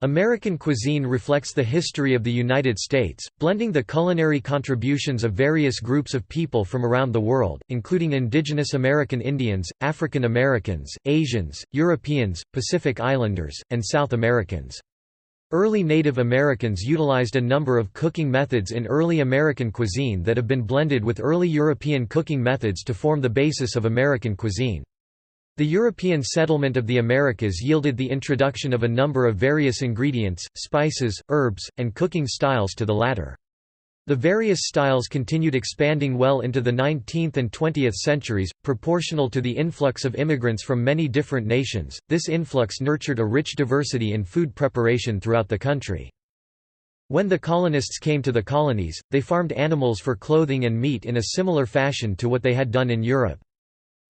American cuisine reflects the history of the United States, blending the culinary contributions of various groups of people from around the world, including indigenous American Indians, African Americans, Asians, Europeans, Pacific Islanders, and South Americans. Early Native Americans utilized a number of cooking methods in early American cuisine that have been blended with early European cooking methods to form the basis of American cuisine. The European settlement of the Americas yielded the introduction of a number of various ingredients, spices, herbs, and cooking styles to the latter. The various styles continued expanding well into the 19th and 20th centuries, proportional to the influx of immigrants from many different nations. This influx nurtured a rich diversity in food preparation throughout the country. When the colonists came to the colonies, they farmed animals for clothing and meat in a similar fashion to what they had done in Europe.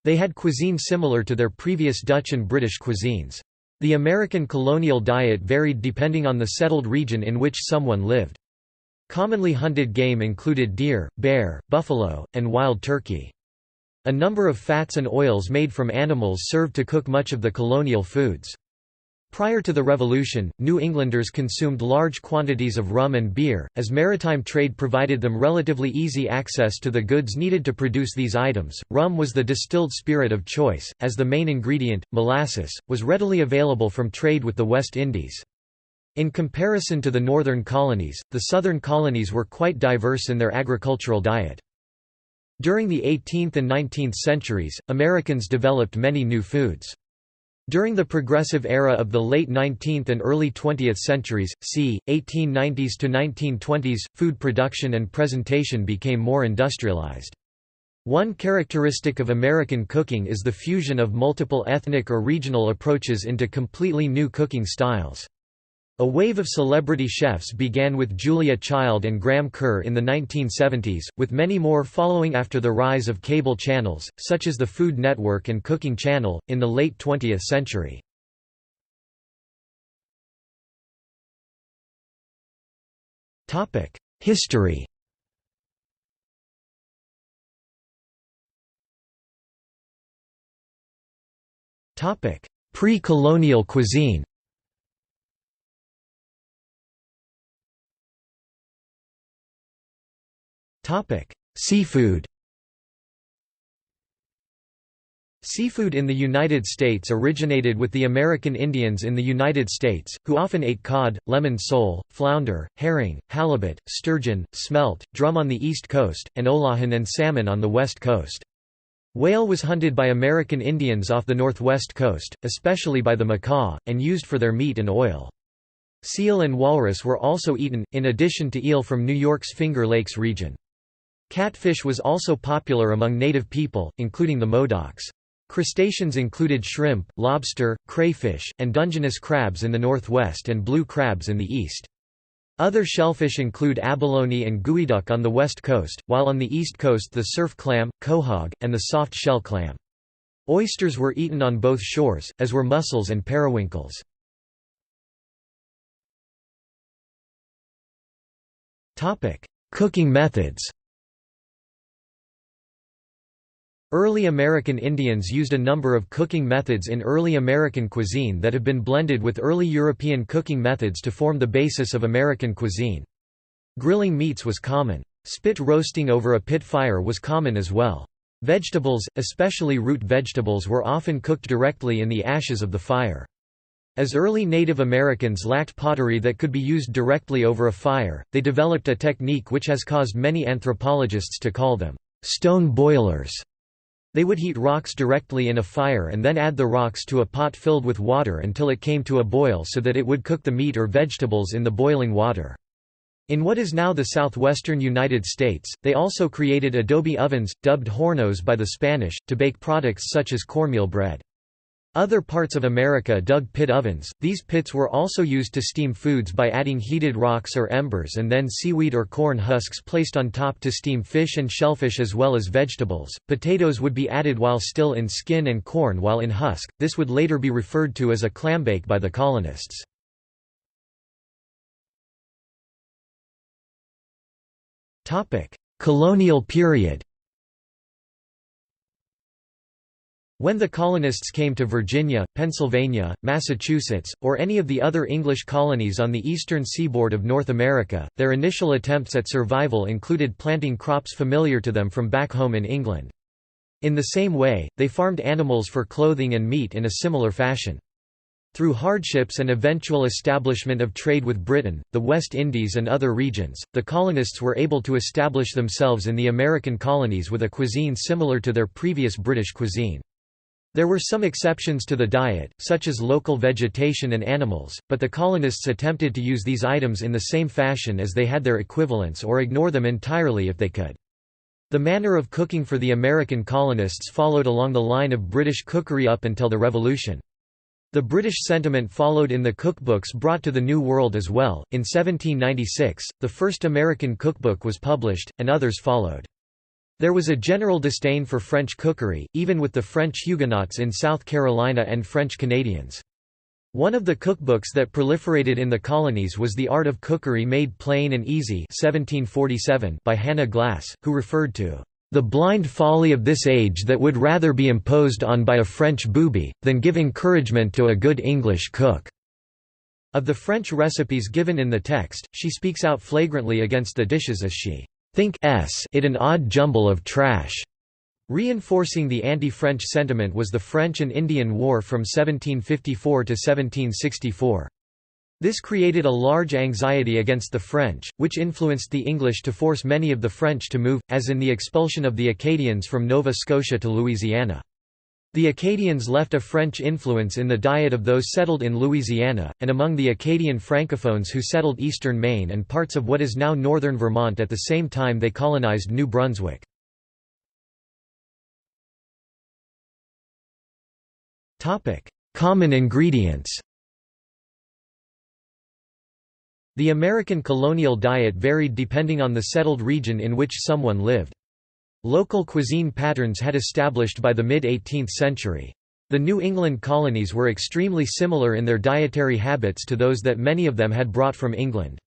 They had cuisine similar to their previous Dutch and British cuisines. The American colonial diet varied depending on the settled region in which someone lived. Commonly hunted game included deer, bear, buffalo, and wild turkey. A number of fats and oils made from animals served to cook much of the colonial foods. Prior to the Revolution, New Englanders consumed large quantities of rum and beer, as maritime trade provided them relatively easy access to the goods needed to produce these items. Rum was the distilled spirit of choice, as the main ingredient, molasses, was readily available from trade with the West Indies. In comparison to the northern colonies, the southern colonies were quite diverse in their agricultural diet. During the 18th and 19th centuries, Americans developed many new foods. During the progressive era of the late 19th and early 20th centuries, c. 1890s to 1920s, food production and presentation became more industrialized. One characteristic of American cooking is the fusion of multiple ethnic or regional approaches into completely new cooking styles. A wave of celebrity chefs began with Julia Child and Graham Kerr in the 1970s, with many more following after the rise of cable channels, such as the Food Network and Cooking Channel, in the late 20th century. History. Pre-colonial cuisine. Seafood. Seafood in the United States originated with the American Indians in the United States, who often ate cod, lemon sole, flounder, herring, halibut, sturgeon, smelt, drum on the East Coast, and olahan and salmon on the West Coast. Whale was hunted by American Indians off the northwest coast, especially by the macaw, and used for their meat and oil. Seal and walrus were also eaten, in addition to eel from New York's Finger Lakes region. Catfish was also popular among native people, including the Modocs. Crustaceans included shrimp, lobster, crayfish, and Dungeness crabs in the northwest and blue crabs in the east. Other shellfish include abalone and geoduck on the west coast, while on the east coast the surf clam, quahog, and the soft shell clam. Oysters were eaten on both shores, as were mussels and periwinkles. Cooking methods. Early American Indians used a number of cooking methods in early American cuisine that have been blended with early European cooking methods to form the basis of American cuisine. Grilling meats was common. Spit roasting over a pit fire was common as well. Vegetables, especially root vegetables, were often cooked directly in the ashes of the fire. As early Native Americans lacked pottery that could be used directly over a fire, they developed a technique which has caused many anthropologists to call them stone boilers. They would heat rocks directly in a fire and then add the rocks to a pot filled with water until it came to a boil so that it would cook the meat or vegetables in the boiling water. In what is now the southwestern United States, they also created adobe ovens, dubbed hornos by the Spanish, to bake products such as cornmeal bread. Other parts of America dug pit ovens. These pits were also used to steam foods by adding heated rocks or embers and then seaweed or corn husks placed on top to steam fish and shellfish as well as vegetables. Potatoes would be added while still in skin and corn while in husk. This would later be referred to as a clambake by the colonists. Topic: Colonial period. When the colonists came to Virginia, Pennsylvania, Massachusetts, or any of the other English colonies on the eastern seaboard of North America, their initial attempts at survival included planting crops familiar to them from back home in England. In the same way, they farmed animals for clothing and meat in a similar fashion. Through hardships and eventual establishment of trade with Britain, the West Indies and other regions, the colonists were able to establish themselves in the American colonies with a cuisine similar to their previous British cuisine. There were some exceptions to the diet, such as local vegetation and animals, but the colonists attempted to use these items in the same fashion as they had their equivalents or ignore them entirely if they could. The manner of cooking for the American colonists followed along the line of British cookery up until the Revolution. The British sentiment followed in the cookbooks brought to the New World as well. In 1796, the first American cookbook was published, and others followed. There was a general disdain for French cookery, even with the French Huguenots in South Carolina and French Canadians. One of the cookbooks that proliferated in the colonies was The Art of Cookery Made Plain and Easy 1747 by Hannah Glass, who referred to "the blind folly of this age that would rather be imposed on by a French booby, than give encouragement to a good English cook." Of the French recipes given in the text, she speaks out flagrantly against the dishes as she thinks it an odd jumble of trash. Reinforcing the anti-French sentiment was the French and Indian War from 1754 to 1764. This created a large anxiety against the French, which influenced the English to force many of the French to move, as in the expulsion of the Acadians from Nova Scotia to Louisiana. The Acadians left a French influence in the diet of those settled in Louisiana, and among the Acadian Francophones who settled eastern Maine and parts of what is now northern Vermont at the same time they colonized New Brunswick. Common ingredients. The American colonial diet varied depending on the settled region in which someone lived. Local cuisine patterns had established by the mid-18th century. The New England colonies were extremely similar in their dietary habits to those that many of them had brought from England.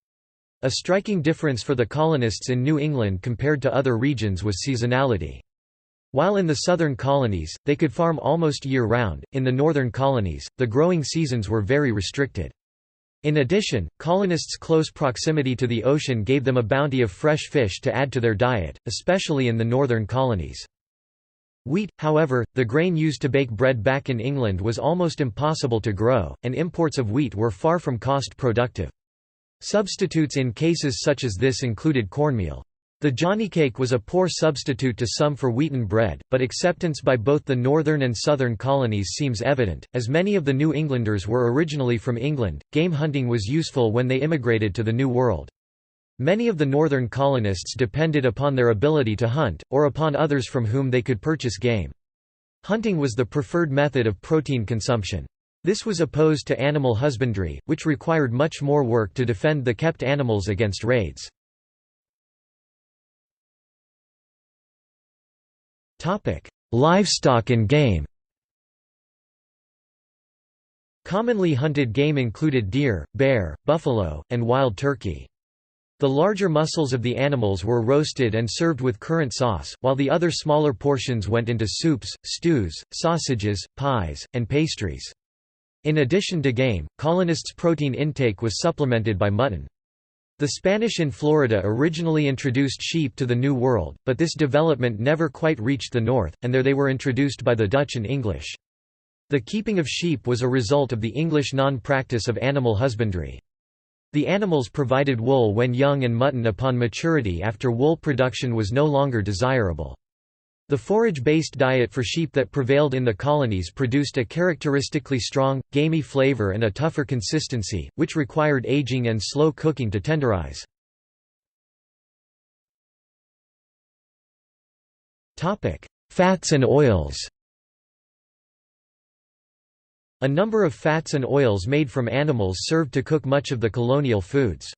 A striking difference for the colonists in New England compared to other regions was seasonality. While in the southern colonies, they could farm almost year-round, in the northern colonies, the growing seasons were very restricted. In addition, colonists' close proximity to the ocean gave them a bounty of fresh fish to add to their diet, especially in the northern colonies. Wheat, however, the grain used to bake bread back in England was almost impossible to grow, and imports of wheat were far from cost-productive. Substitutes in cases such as this included cornmeal. The johnnycake was a poor substitute to some for wheaten bread, but acceptance by both the northern and southern colonies seems evident, as many of the New Englanders were originally from England. Game hunting was useful when they immigrated to the New World. Many of the northern colonists depended upon their ability to hunt, or upon others from whom they could purchase game. Hunting was the preferred method of protein consumption. This was opposed to animal husbandry, which required much more work to defend the kept animals against raids. Livestock and game. Commonly hunted game included deer, bear, buffalo, and wild turkey. The larger muscles of the animals were roasted and served with currant sauce, while the other smaller portions went into soups, stews, sausages, pies, and pastries. In addition to game, colonists' protein intake was supplemented by mutton. The Spanish in Florida originally introduced sheep to the New World, but this development never quite reached the north, and there they were introduced by the Dutch and English. The keeping of sheep was a result of the English non-practice of animal husbandry. The animals provided wool when young and mutton upon maturity after wool production was no longer desirable. The forage-based diet for sheep that prevailed in the colonies produced a characteristically strong, gamey flavor and a tougher consistency, which required aging and slow cooking to tenderize. Fats and oils. A number of fats and oils made from animals served to cook much of the colonial foods.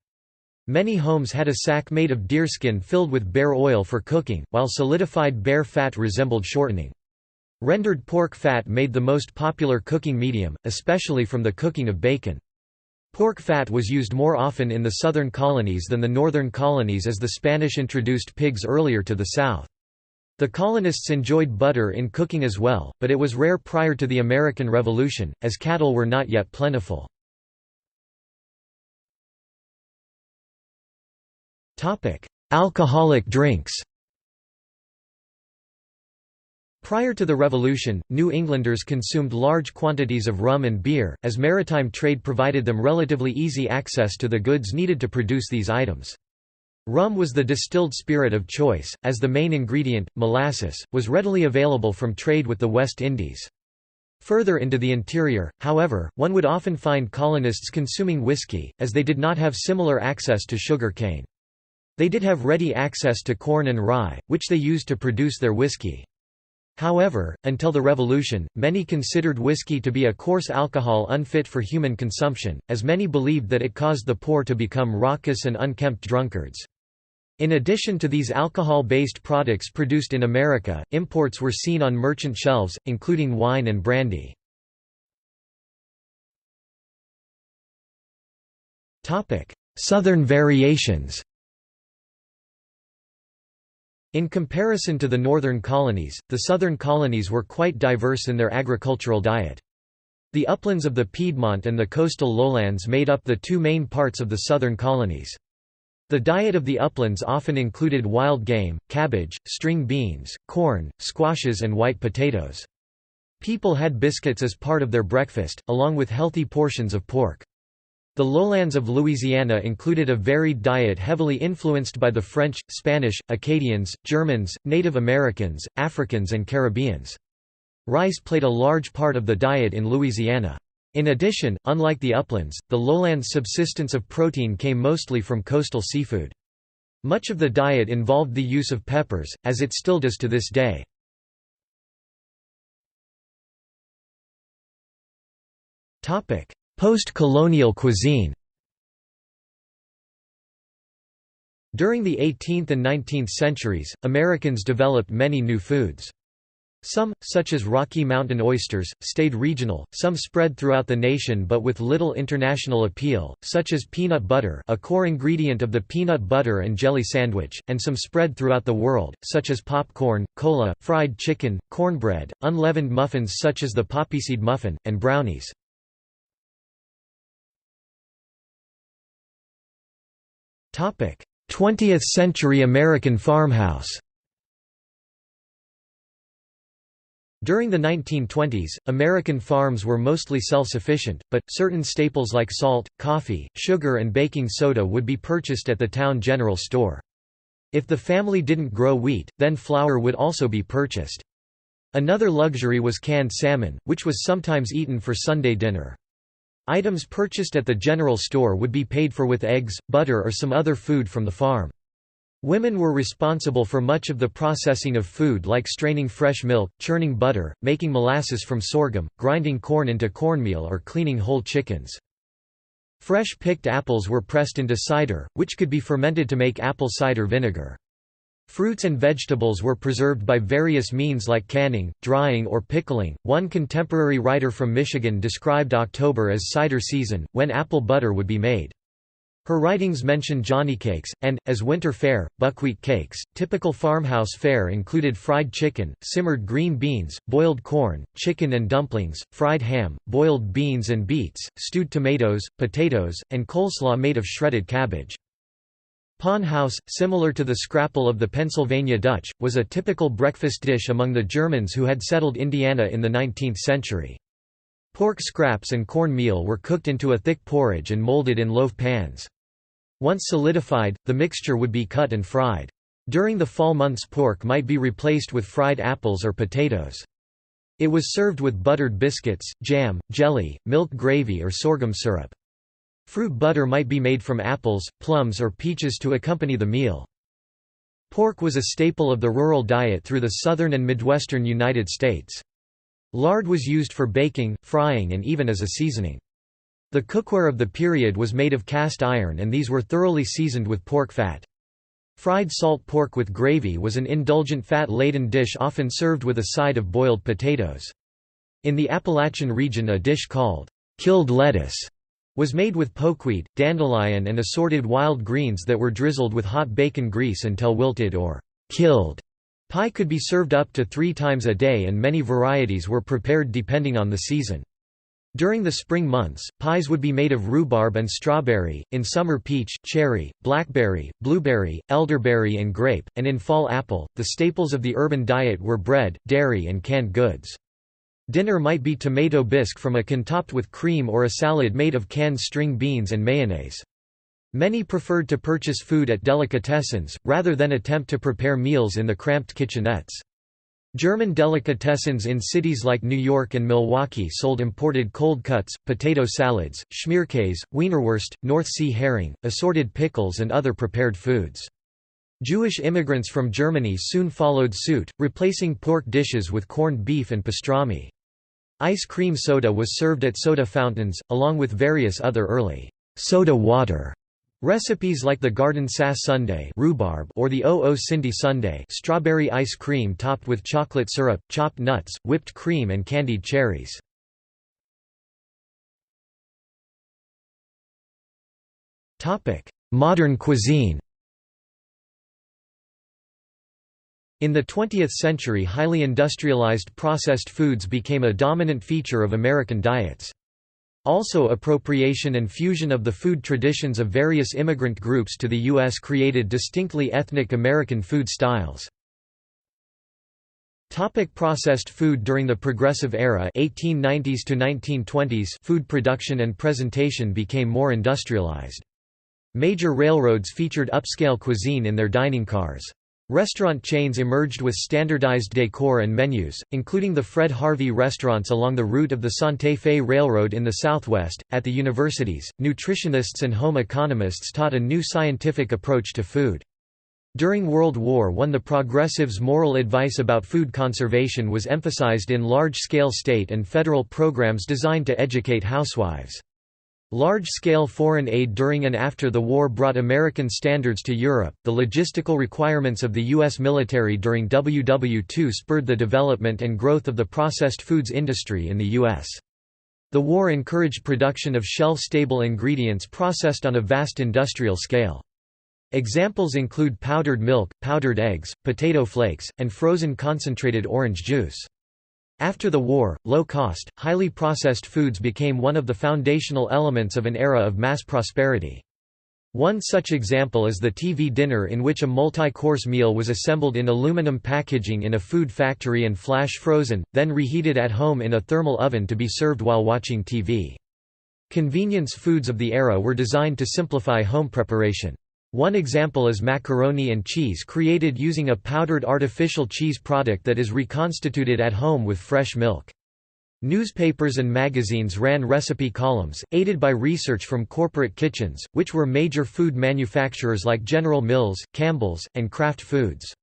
Many homes had a sack made of deerskin filled with bear oil for cooking, while solidified bear fat resembled shortening. Rendered pork fat made the most popular cooking medium, especially from the cooking of bacon. Pork fat was used more often in the southern colonies than the northern colonies as the Spanish introduced pigs earlier to the south. The colonists enjoyed butter in cooking as well, but it was rare prior to the American Revolution, as cattle were not yet plentiful. Alcoholic drinks. Prior to the Revolution, New Englanders consumed large quantities of rum and beer, as maritime trade provided them relatively easy access to the goods needed to produce these items. Rum was the distilled spirit of choice, as the main ingredient, molasses, was readily available from trade with the West Indies. Further into the interior, however, one would often find colonists consuming whiskey, as they did not have similar access to sugar cane. They did have ready access to corn and rye, which they used to produce their whiskey. However, until the Revolution, many considered whiskey to be a coarse alcohol unfit for human consumption, as many believed that it caused the poor to become raucous and unkempt drunkards. In addition to these alcohol-based products produced in America, imports were seen on merchant shelves, including wine and brandy. Southern variations. In comparison to the northern colonies, the southern colonies were quite diverse in their agricultural diet. The uplands of the Piedmont and the coastal lowlands made up the two main parts of the southern colonies. The diet of the uplands often included wild game, cabbage, string beans, corn, squashes and white potatoes. People had biscuits as part of their breakfast, along with healthy portions of pork. The lowlands of Louisiana included a varied diet heavily influenced by the French, Spanish, Acadians, Germans, Native Americans, Africans and Caribbeans. Rice played a large part of the diet in Louisiana. In addition, unlike the uplands, the lowlands' subsistence of protein came mostly from coastal seafood. Much of the diet involved the use of peppers, as it still does to this day. Post-colonial cuisine. During the 18th and 19th centuries, Americans developed many new foods. Some, such as Rocky Mountain oysters, stayed regional, some spread throughout the nation but with little international appeal, such as peanut butter, a core ingredient of the peanut butter and jelly sandwich, and some spread throughout the world, such as popcorn, cola, fried chicken, cornbread, unleavened muffins such as the poppyseed muffin, and brownies. 20th-century American farmhouse. During the 1920s, American farms were mostly self-sufficient, but, certain staples like salt, coffee, sugar and baking soda would be purchased at the town general store. If the family didn't grow wheat, then flour would also be purchased. Another luxury was canned salmon, which was sometimes eaten for Sunday dinner. Items purchased at the general store would be paid for with eggs, butter or some other food from the farm. Women were responsible for much of the processing of food like straining fresh milk, churning butter, making molasses from sorghum, grinding corn into cornmeal or cleaning whole chickens. Fresh picked apples were pressed into cider, which could be fermented to make apple cider vinegar. Fruits and vegetables were preserved by various means like canning, drying or pickling. One contemporary writer from Michigan described October as cider season, when apple butter would be made. Her writings mention Johnny cakes, and, as winter fare, buckwheat cakes. Typical farmhouse fare included fried chicken, simmered green beans, boiled corn, chicken and dumplings, fried ham, boiled beans and beets, stewed tomatoes, potatoes, and coleslaw made of shredded cabbage. Pawn house, similar to the scrapple of the Pennsylvania Dutch, was a typical breakfast dish among the Germans who had settled Indiana in the 19th century. Pork scraps and corn meal were cooked into a thick porridge and molded in loaf pans. Once solidified, the mixture would be cut and fried. During the fall months pork might be replaced with fried apples or potatoes. It was served with buttered biscuits, jam, jelly, milk gravy or sorghum syrup. Fruit butter might be made from apples, plums or peaches to accompany the meal. Pork was a staple of the rural diet through the southern and midwestern United States. Lard was used for baking, frying and even as a seasoning. The cookware of the period was made of cast iron and these were thoroughly seasoned with pork fat. Fried salt pork with gravy was an indulgent fat-laden dish often served with a side of boiled potatoes. In the Appalachian region a dish called killed lettuce was made with pokeweed, dandelion and assorted wild greens that were drizzled with hot bacon grease until wilted or killed. Pie could be served up to 3 times a day and many varieties were prepared depending on the season. During the spring months, pies would be made of rhubarb and strawberry, in summer peach, cherry, blackberry, blueberry, elderberry and grape, and in fall apple. The staples of the urban diet were bread, dairy and canned goods. Dinner might be tomato bisque from a can topped with cream or a salad made of canned string beans and mayonnaise. Many preferred to purchase food at delicatessens, rather than attempt to prepare meals in the cramped kitchenettes. German delicatessens in cities like New York and Milwaukee sold imported cold cuts, potato salads, schmierkäse, wienerwurst, North Sea herring, assorted pickles and other prepared foods. Jewish immigrants from Germany soon followed suit, replacing pork dishes with corned beef and pastrami. Ice cream soda was served at soda fountains, along with various other early soda water recipes like the Garden Sass Sundae rhubarb or the O.O. Cindy Sundae strawberry ice cream topped with chocolate syrup, chopped nuts, whipped cream and candied cherries. Modern cuisine. In the 20th century, highly industrialized processed foods became a dominant feature of American diets. Also, appropriation and fusion of the food traditions of various immigrant groups to the U.S. created distinctly ethnic American food styles. Processed food. During the Progressive Era 1890s to 1920s, food production and presentation became more industrialized. Major railroads featured upscale cuisine in their dining cars. Restaurant chains emerged with standardized decor and menus, including the Fred Harvey restaurants along the route of the Santa Fe Railroad in the Southwest. At the universities, nutritionists and home economists taught a new scientific approach to food. During World War I, the progressives' moral advice about food conservation was emphasized in large-scale state and federal programs designed to educate housewives. Large-scale foreign aid during and after the war brought American standards to Europe. The logistical requirements of the U.S. military during WW II spurred the development and growth of the processed foods industry in the U.S. The war encouraged production of shelf-stable ingredients processed on a vast industrial scale. Examples include powdered milk, powdered eggs, potato flakes, and frozen concentrated orange juice. After the war, low-cost, highly processed foods became one of the foundational elements of an era of mass prosperity. One such example is the TV dinner, in which a multi-course meal was assembled in aluminum packaging in a food factory and flash-frozen, then reheated at home in a thermal oven to be served while watching TV. Convenience foods of the era were designed to simplify home preparation. One example is macaroni and cheese, created using a powdered artificial cheese product that is reconstituted at home with fresh milk. Newspapers and magazines ran recipe columns, aided by research from corporate kitchens, which were major food manufacturers like General Mills, Campbell's, and Kraft Foods.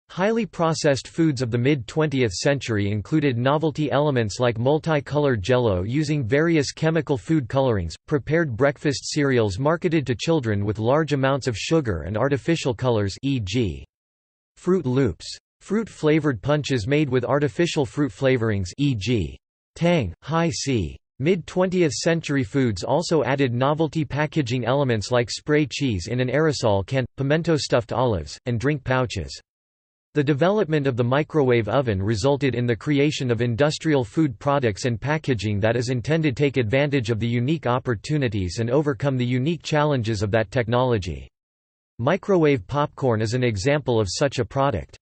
Highly processed foods of the mid-20th century included novelty elements like multicolored Jell-O using various chemical food colorings, prepared breakfast cereals marketed to children with large amounts of sugar and artificial colors, e.g. Fruit Loops. Fruit-flavored punches made with artificial fruit flavorings, e.g. Tang, Hi-C. Mid-20th century foods also added novelty packaging elements like spray cheese in an aerosol can, pimento stuffed olives, and drink pouches. The development of the microwave oven resulted in the creation of industrial food products and packaging that is intended to take advantage of the unique opportunities and overcome the unique challenges of that technology. Microwave popcorn is an example of such a product.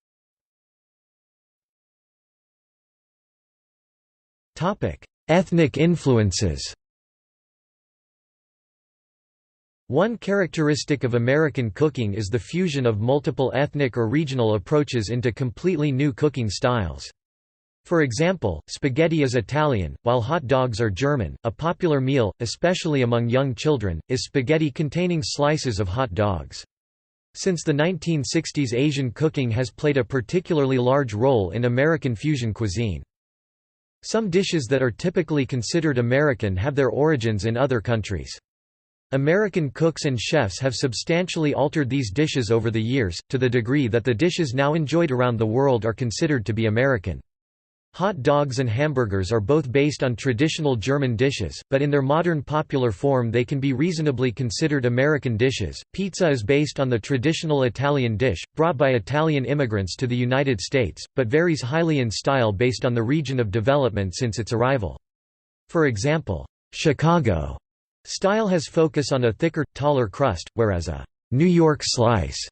Ethnic influences. One characteristic of American cooking is the fusion of multiple ethnic or regional approaches into completely new cooking styles. For example, spaghetti is Italian, while hot dogs are German. A popular meal, especially among young children, is spaghetti containing slices of hot dogs. Since the 1960s, Asian cooking has played a particularly large role in American fusion cuisine. Some dishes that are typically considered American have their origins in other countries. American cooks and chefs have substantially altered these dishes over the years, to the degree that the dishes now enjoyed around the world are considered to be American. Hot dogs and hamburgers are both based on traditional German dishes, but in their modern popular form they can be reasonably considered American dishes. Pizza is based on the traditional Italian dish, brought by Italian immigrants to the United States, but varies highly in style based on the region of development since its arrival. For example, Chicago style has focus on a thicker, taller crust, whereas a New York slice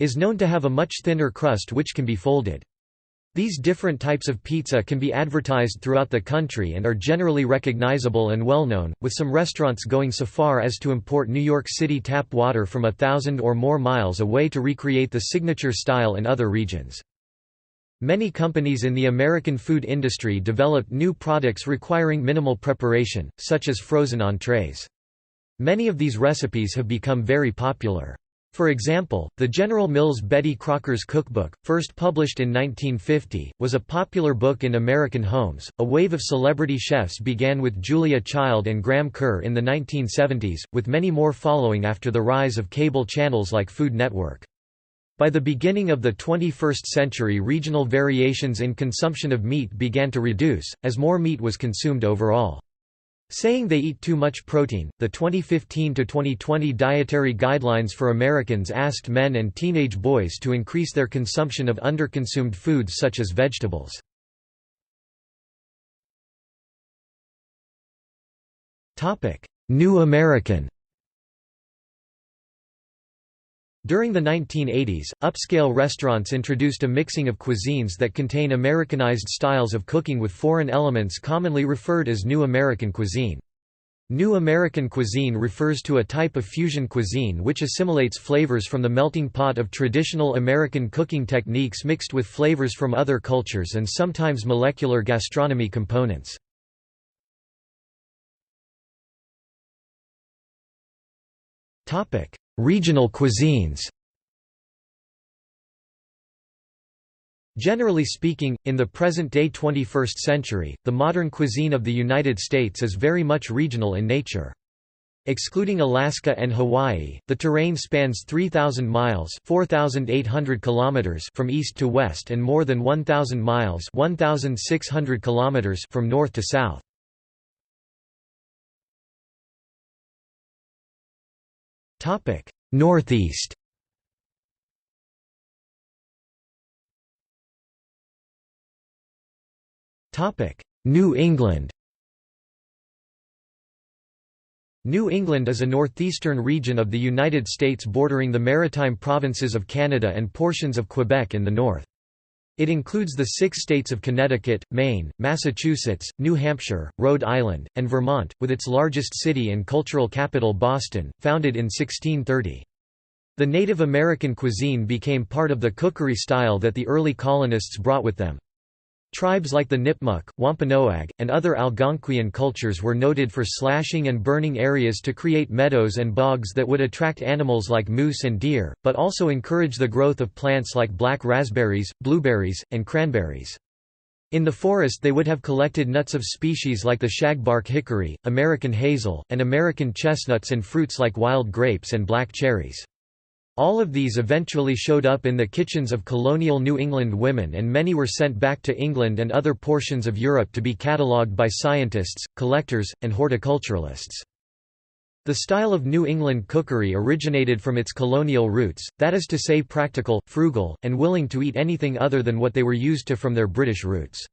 is known to have a much thinner crust which can be folded. These different types of pizza can be advertised throughout the country and are generally recognizable and well-known, with some restaurants going so far as to import New York City tap water from 1,000 or more miles away to recreate the signature style in other regions. Many companies in the American food industry developed new products requiring minimal preparation, such as frozen entrees. Many of these recipes have become very popular. For example, the General Mills Betty Crocker's Cookbook, first published in 1950, was a popular book in American homes. A wave of celebrity chefs began with Julia Child and Graham Kerr in the 1970s, with many more following after the rise of cable channels like Food Network. By the beginning of the 21st century, regional variations in consumption of meat began to reduce, as more meat was consumed overall. Saying they eat too much protein, the 2015 to 2020 Dietary Guidelines for Americans asked men and teenage boys to increase their consumption of underconsumed foods such as vegetables. Topic: New American. During the 1980s, upscale restaurants introduced a mixing of cuisines that contain Americanized styles of cooking with foreign elements commonly referred as New American cuisine. New American cuisine refers to a type of fusion cuisine which assimilates flavors from the melting pot of traditional American cooking techniques mixed with flavors from other cultures and sometimes molecular gastronomy components. Regional cuisines. Generally speaking, in the present-day 21st century, the modern cuisine of the United States is very much regional in nature. Excluding Alaska and Hawaii, the terrain spans 3,000 miles (4,800 kilometers) from east to west and more than 1,000 miles (1,600 kilometers) from north to south. Northeast. New England. New England is a northeastern region of the United States bordering the maritime provinces of Canada and portions of Quebec in the north. It includes the 6 states of Connecticut, Maine, Massachusetts, New Hampshire, Rhode Island, and Vermont, with its largest city and cultural capital Boston, founded in 1630. The Native American cuisine became part of the cookery style that the early colonists brought with them. Tribes like the Nipmuc, Wampanoag, and other Algonquian cultures were noted for slashing and burning areas to create meadows and bogs that would attract animals like moose and deer, but also encourage the growth of plants like black raspberries, blueberries, and cranberries. In the forest they would have collected nuts of species like the shagbark hickory, American hazel, and American chestnuts and fruits like wild grapes and black cherries. All of these eventually showed up in the kitchens of colonial New England women, and many were sent back to England and other portions of Europe to be catalogued by scientists, collectors, and horticulturalists. The style of New England cookery originated from its colonial roots, that is to say practical, frugal, and willing to eat anything other than what they were used to from their British roots.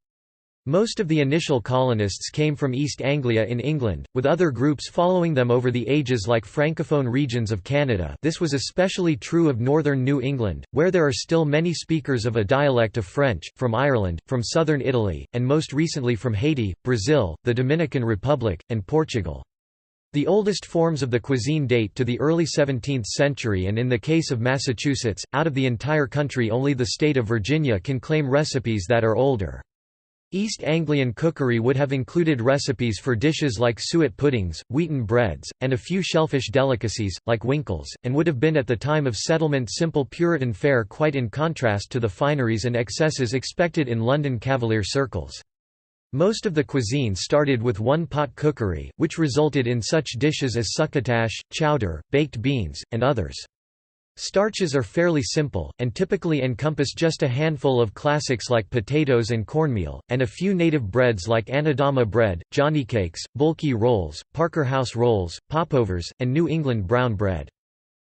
Most of the initial colonists came from East Anglia in England, with other groups following them over the ages like Francophone regions of Canada. This was especially true of northern New England, where there are still many speakers of a dialect of French, from Ireland, from southern Italy, and most recently from Haiti, Brazil, the Dominican Republic, and Portugal. The oldest forms of the cuisine date to the early 17th century, and in the case of Massachusetts, out of the entire country only the state of Virginia can claim recipes that are older. East Anglian cookery would have included recipes for dishes like suet puddings, wheaten breads, and a few shellfish delicacies, like winkles, and would have been at the time of settlement simple Puritan fare, quite in contrast to the fineries and excesses expected in London Cavalier circles. Most of the cuisine started with one-pot cookery, which resulted in such dishes as succotash, chowder, baked beans, and others. Starches are fairly simple, and typically encompass just a handful of classics like potatoes and cornmeal, and a few native breads like Anadama bread, johnnycakes, bulky rolls, Parker House rolls, popovers, and New England brown bread.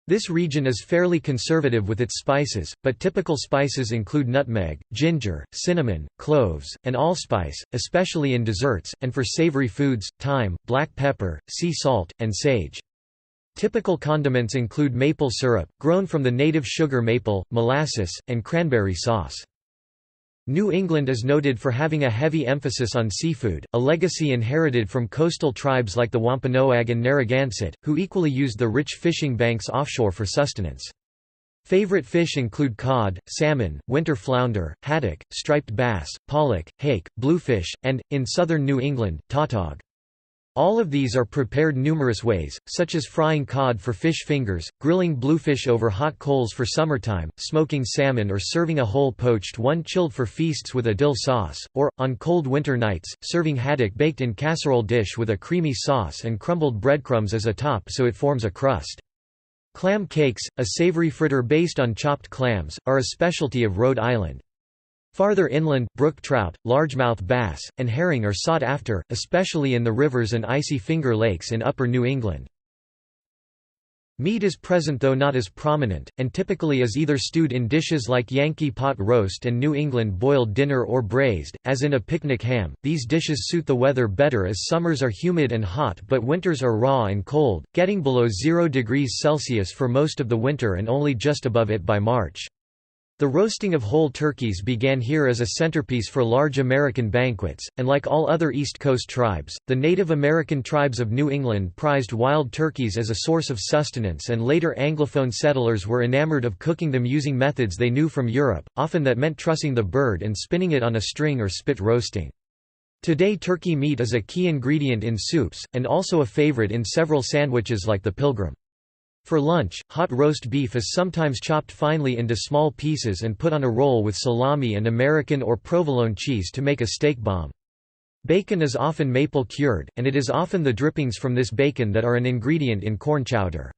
This region is fairly conservative with its spices, but typical spices include nutmeg, ginger, cinnamon, cloves, and allspice, especially in desserts, and for savory foods, thyme, black pepper, sea salt, and sage. Typical condiments include maple syrup, grown from the native sugar maple, molasses, and cranberry sauce. New England is noted for having a heavy emphasis on seafood, a legacy inherited from coastal tribes like the Wampanoag and Narragansett, who equally used the rich fishing banks offshore for sustenance. Favorite fish include cod, salmon, winter flounder, haddock, striped bass, pollock, hake, bluefish, and, in southern New England, tautog. All of these are prepared numerous ways, such as frying cod for fish fingers, grilling bluefish over hot coals for summertime, smoking salmon, or serving a whole poached one chilled for feasts with a dill sauce, or, on cold winter nights, serving haddock baked in casserole dish with a creamy sauce and crumbled breadcrumbs as a top so it forms a crust. Clam cakes, a savory fritter based on chopped clams, are a specialty of Rhode Island. Farther inland, brook trout, largemouth bass, and herring are sought after, especially in the rivers and icy Finger Lakes in upper New England. Meat is present though not as prominent, and typically is either stewed in dishes like Yankee pot roast and New England boiled dinner or braised, as in a picnic ham. These dishes suit the weather better as summers are humid and hot but winters are raw and cold, getting below 0 degrees Celsius for most of the winter and only just above it by March. The roasting of whole turkeys began here as a centerpiece for large American banquets, and like all other East Coast tribes, the Native American tribes of New England prized wild turkeys as a source of sustenance, and later Anglophone settlers were enamored of cooking them using methods they knew from Europe, often that meant trussing the bird and spinning it on a string or spit roasting. Today turkey meat is a key ingredient in soups, and also a favorite in several sandwiches like the Pilgrim. For lunch, hot roast beef is sometimes chopped finely into small pieces and put on a roll with salami and American or provolone cheese to make a steak bomb. Bacon is often maple cured, and it is often the drippings from this bacon that are an ingredient in corn chowder.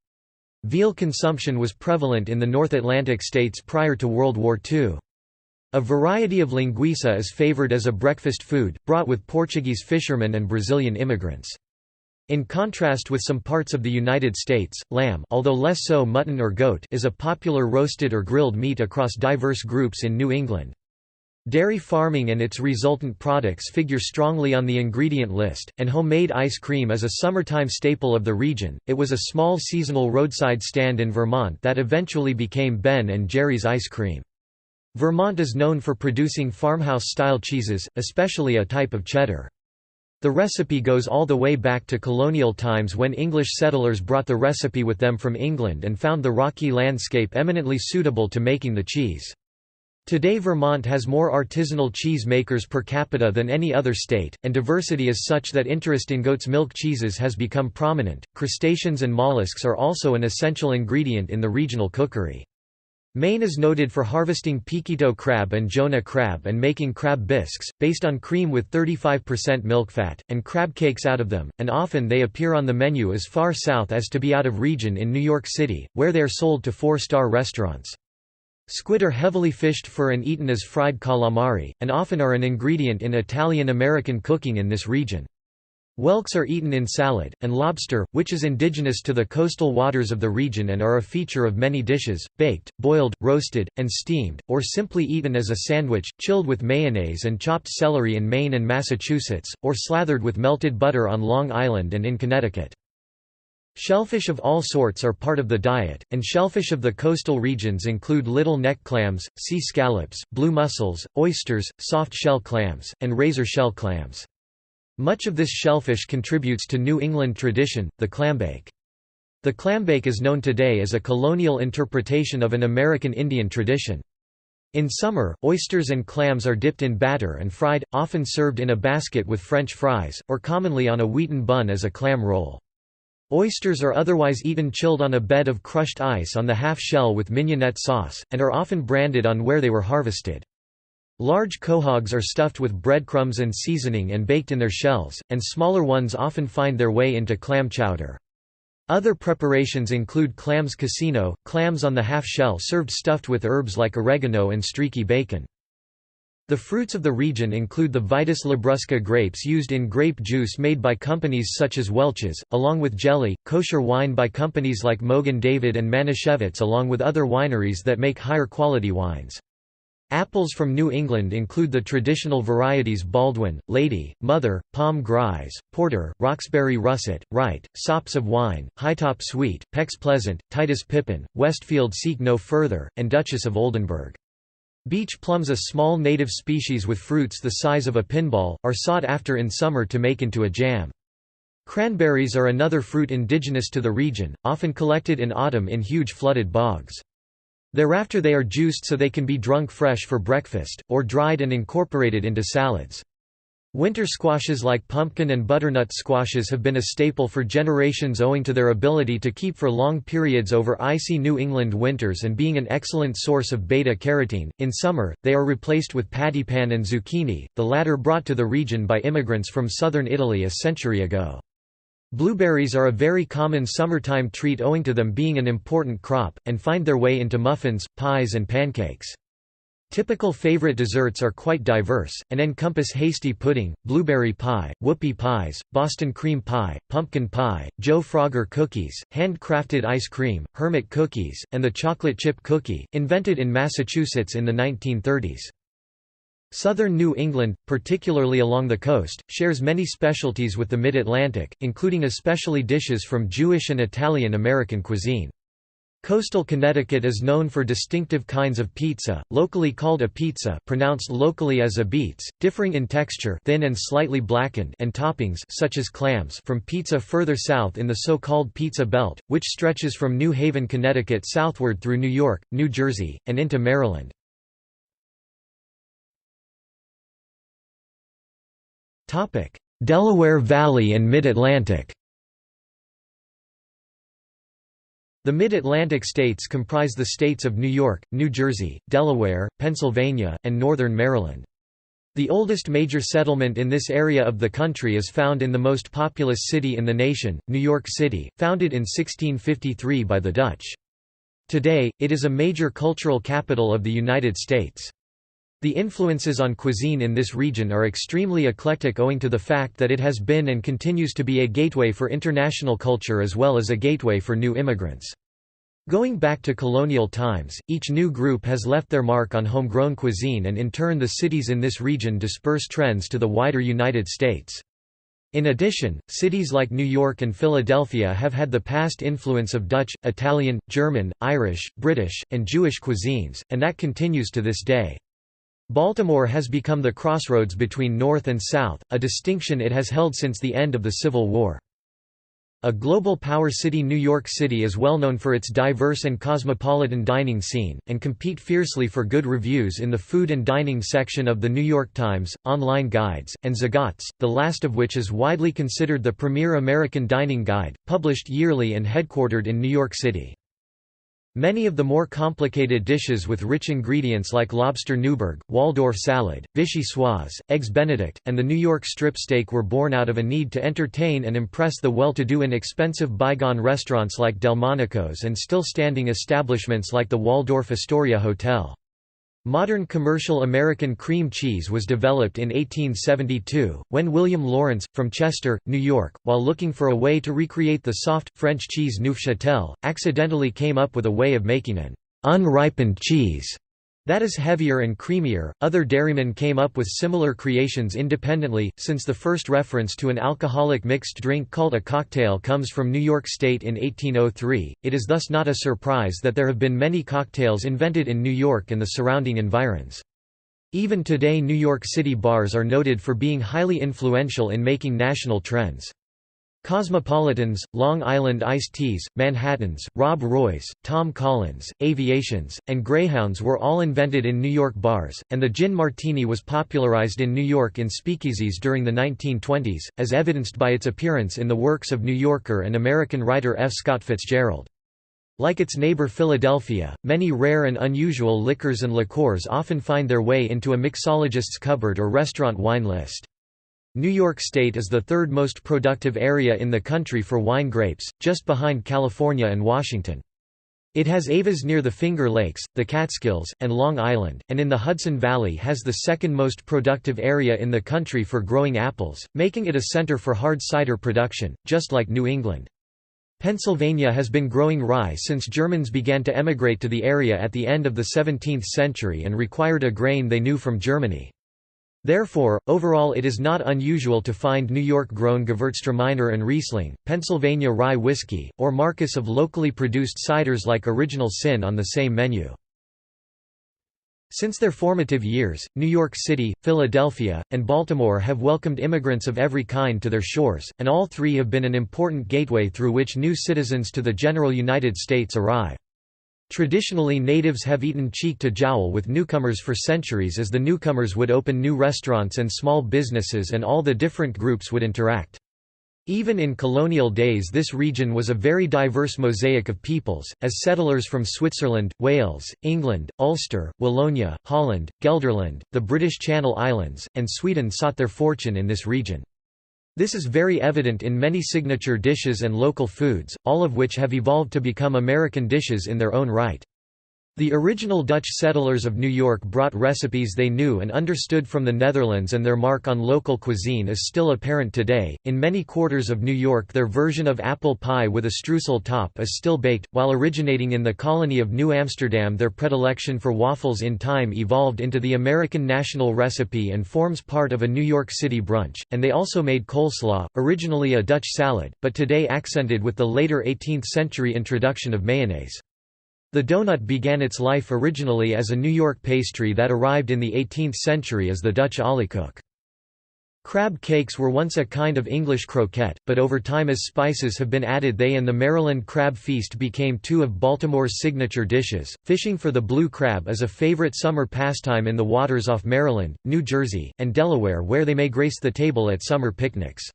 Veal consumption was prevalent in the North Atlantic states prior to World War II. A variety of linguiça is favored as a breakfast food, brought with Portuguese fishermen and Brazilian immigrants. In contrast with some parts of the United States, lamb, although less so mutton or goat, is a popular roasted or grilled meat across diverse groups in New England. Dairy farming and its resultant products figure strongly on the ingredient list, and homemade ice cream is a summertime staple of the region. It was a small seasonal roadside stand in Vermont that eventually became Ben and Jerry's ice cream. Vermont is known for producing farmhouse-style cheeses, especially a type of cheddar. The recipe goes all the way back to colonial times when English settlers brought the recipe with them from England and found the rocky landscape eminently suitable to making the cheese. Today Vermont has more artisanal cheese makers per capita than any other state, and diversity is such that interest in goat's milk cheeses has become prominent. Crustaceans and mollusks are also an essential ingredient in the regional cookery. Maine is noted for harvesting pequito crab and Jonah crab and making crab bisques, based on cream with 35% milk fat, and crab cakes out of them, and often they appear on the menu as far south as to be out of region in New York City, where they are sold to 4-star restaurants. Squid are heavily fished for and eaten as fried calamari, and often are an ingredient in Italian-American cooking in this region. Whelks are eaten in salad, and lobster, which is indigenous to the coastal waters of the region and are a feature of many dishes, baked, boiled, roasted, and steamed, or simply eaten as a sandwich, chilled with mayonnaise and chopped celery in Maine and Massachusetts, or slathered with melted butter on Long Island and in Connecticut. Shellfish of all sorts are part of the diet, and shellfish of the coastal regions include little neck clams, sea scallops, blue mussels, oysters, soft shell clams, and razor shell clams. Much of this shellfish contributes to New England tradition, the clambake. The clambake is known today as a colonial interpretation of an American Indian tradition. In summer, oysters and clams are dipped in batter and fried, often served in a basket with French fries, or commonly on a wheaten bun as a clam roll. Oysters are otherwise eaten chilled on a bed of crushed ice on the half shell with mignonette sauce, and are often branded on where they were harvested. Large quahogs are stuffed with breadcrumbs and seasoning and baked in their shells, and smaller ones often find their way into clam chowder. Other preparations include clams casino, clams on the half-shell served stuffed with herbs like oregano and streaky bacon. The fruits of the region include the Vitis labrusca grapes used in grape juice made by companies such as Welch's, along with jelly, kosher wine by companies like Mogen David and Manischewitz along with other wineries that make higher quality wines. Apples from New England include the traditional varieties Baldwin, Lady, Mother, Palm Grise, Porter, Roxbury Russet, Wright, Sops of Wine, Hightop Sweet, Pex Pleasant, Titus Pippin, Westfield Seek No Further, and Duchess of Oldenburg. Beach plums, a small native species with fruits the size of a pinball, are sought after in summer to make into a jam. Cranberries are another fruit indigenous to the region, often collected in autumn in huge flooded bogs. Thereafter they are juiced so they can be drunk fresh for breakfast, or dried and incorporated into salads. Winter squashes like pumpkin and butternut squashes have been a staple for generations owing to their ability to keep for long periods over icy New England winters and being an excellent source of beta-carotene. In summer, they are replaced with paddypan and zucchini, the latter brought to the region by immigrants from southern Italy a century ago. Blueberries are a very common summertime treat owing to them being an important crop, and find their way into muffins, pies and pancakes. Typical favorite desserts are quite diverse, and encompass hasty pudding, blueberry pie, whoopie pies, Boston cream pie, pumpkin pie, Joe Frogger cookies, hand-crafted ice cream, hermit cookies, and the chocolate chip cookie, invented in Massachusetts in the 1930s. Southern New England, particularly along the coast, shares many specialties with the Mid-Atlantic, including especially dishes from Jewish and Italian-American cuisine. Coastal Connecticut is known for distinctive kinds of pizza, locally called a pizza, pronounced locally as a beets, differing in texture, thin and slightly blackened, and toppings such as clams from pizza further south in the so-called Pizza Belt, which stretches from New Haven, Connecticut southward through New York, New Jersey, and into Maryland. Delaware Valley and Mid-Atlantic. The Mid-Atlantic states comprise the states of New York, New Jersey, Delaware, Pennsylvania, and northern Maryland. The oldest major settlement in this area of the country is found in the most populous city in the nation, New York City, founded in 1653 by the Dutch. Today, it is a major cultural capital of the United States. The influences on cuisine in this region are extremely eclectic owing to the fact that it has been and continues to be a gateway for international culture as well as a gateway for new immigrants. Going back to colonial times, each new group has left their mark on homegrown cuisine, and in turn the cities in this region disperse trends to the wider United States. In addition, cities like New York and Philadelphia have had the past influence of Dutch, Italian, German, Irish, British, and Jewish cuisines, and that continues to this day. Baltimore has become the crossroads between North and South, a distinction it has held since the end of the Civil War. A global power city, New York City is well known for its diverse and cosmopolitan dining scene, and compete fiercely for good reviews in the food and dining section of The New York Times, online guides, and Zagat's, the last of which is widely considered the premier American dining guide, published yearly and headquartered in New York City. Many of the more complicated dishes with rich ingredients like lobster Newburg, Waldorf salad, vichyssoise, eggs Benedict, and the New York strip steak were born out of a need to entertain and impress the well-to-do in expensive bygone restaurants like Delmonico's and still-standing establishments like the Waldorf Astoria Hotel. Modern commercial American cream cheese was developed in 1872, when William Lawrence, from Chester, New York, while looking for a way to recreate the soft, French cheese Neufchâtel, accidentally came up with a way of making an unripened cheese that is heavier and creamier. Other dairymen came up with similar creations independently. Since the first reference to an alcoholic mixed drink called a cocktail comes from New York State in 1803, it is thus not a surprise that there have been many cocktails invented in New York and the surrounding environs. Even today, New York City bars are noted for being highly influential in making national trends. Cosmopolitans, Long Island iced teas, Manhattans, Rob Roys, Tom Collins, Aviations, and Greyhounds were all invented in New York bars, and the gin martini was popularized in New York in speakeasies during the 1920s, as evidenced by its appearance in the works of New Yorker and American writer F. Scott Fitzgerald. Like its neighbor Philadelphia, many rare and unusual liquors and liqueurs often find their way into a mixologist's cupboard or restaurant wine list. New York State is the third most productive area in the country for wine grapes, just behind California and Washington. It has avas near the Finger Lakes, the Catskills, and Long Island, and in the Hudson Valley has the second most productive area in the country for growing apples, making it a center for hard cider production, just like New England. Pennsylvania has been growing rye since Germans began to emigrate to the area at the end of the 17th century and required a grain they knew from Germany. Therefore, overall it is not unusual to find New York-grown Gewürztraminer and Riesling, Pennsylvania rye whiskey, or marcus of locally produced ciders like Original Sin on the same menu. Since their formative years, New York City, Philadelphia, and Baltimore have welcomed immigrants of every kind to their shores, and all three have been an important gateway through which new citizens to the general United States arrive. Traditionally, natives have eaten cheek to jowl with newcomers for centuries, as the newcomers would open new restaurants and small businesses and all the different groups would interact. Even in colonial days, this region was a very diverse mosaic of peoples, as settlers from Switzerland, Wales, England, Ulster, Wallonia, Holland, Gelderland, the British Channel Islands, and Sweden sought their fortune in this region. This is very evident in many signature dishes and local foods, all of which have evolved to become American dishes in their own right. The original Dutch settlers of New York brought recipes they knew and understood from the Netherlands, and their mark on local cuisine is still apparent today. In many quarters of New York, their version of apple pie with a streusel top is still baked, while originating in the colony of New Amsterdam, their predilection for waffles in time evolved into the American national recipe and forms part of a New York City brunch, and they also made coleslaw, originally a Dutch salad, but today accented with the later 18th century introduction of mayonnaise. The donut began its life originally as a New York pastry that arrived in the 18th century as the Dutch oliekoek. Crab cakes were once a kind of English croquette, but over time as spices have been added, they and the Maryland crab feast became two of Baltimore's signature dishes. Fishing for the blue crab is a favorite summer pastime in the waters off Maryland, New Jersey, and Delaware, where they may grace the table at summer picnics.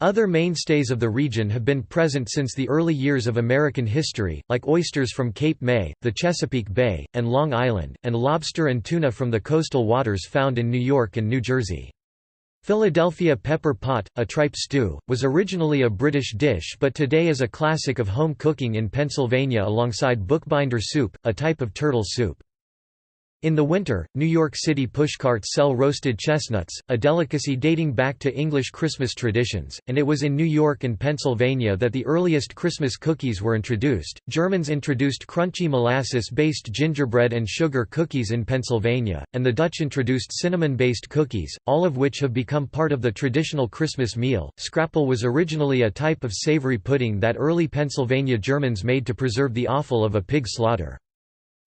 Other mainstays of the region have been present since the early years of American history, like oysters from Cape May, the Chesapeake Bay, and Long Island, and lobster and tuna from the coastal waters found in New York and New Jersey. Philadelphia pepper pot, a tripe stew, was originally a British dish but today is a classic of home cooking in Pennsylvania alongside bookbinder soup, a type of turtle soup. In the winter, New York City pushcarts sell roasted chestnuts, a delicacy dating back to English Christmas traditions, and it was in New York and Pennsylvania that the earliest Christmas cookies were introduced. Germans introduced crunchy molasses-based gingerbread and sugar cookies in Pennsylvania, and the Dutch introduced cinnamon-based cookies, all of which have become part of the traditional Christmas meal. Scrapple was originally a type of savory pudding that early Pennsylvania Germans made to preserve the offal of a pig slaughter.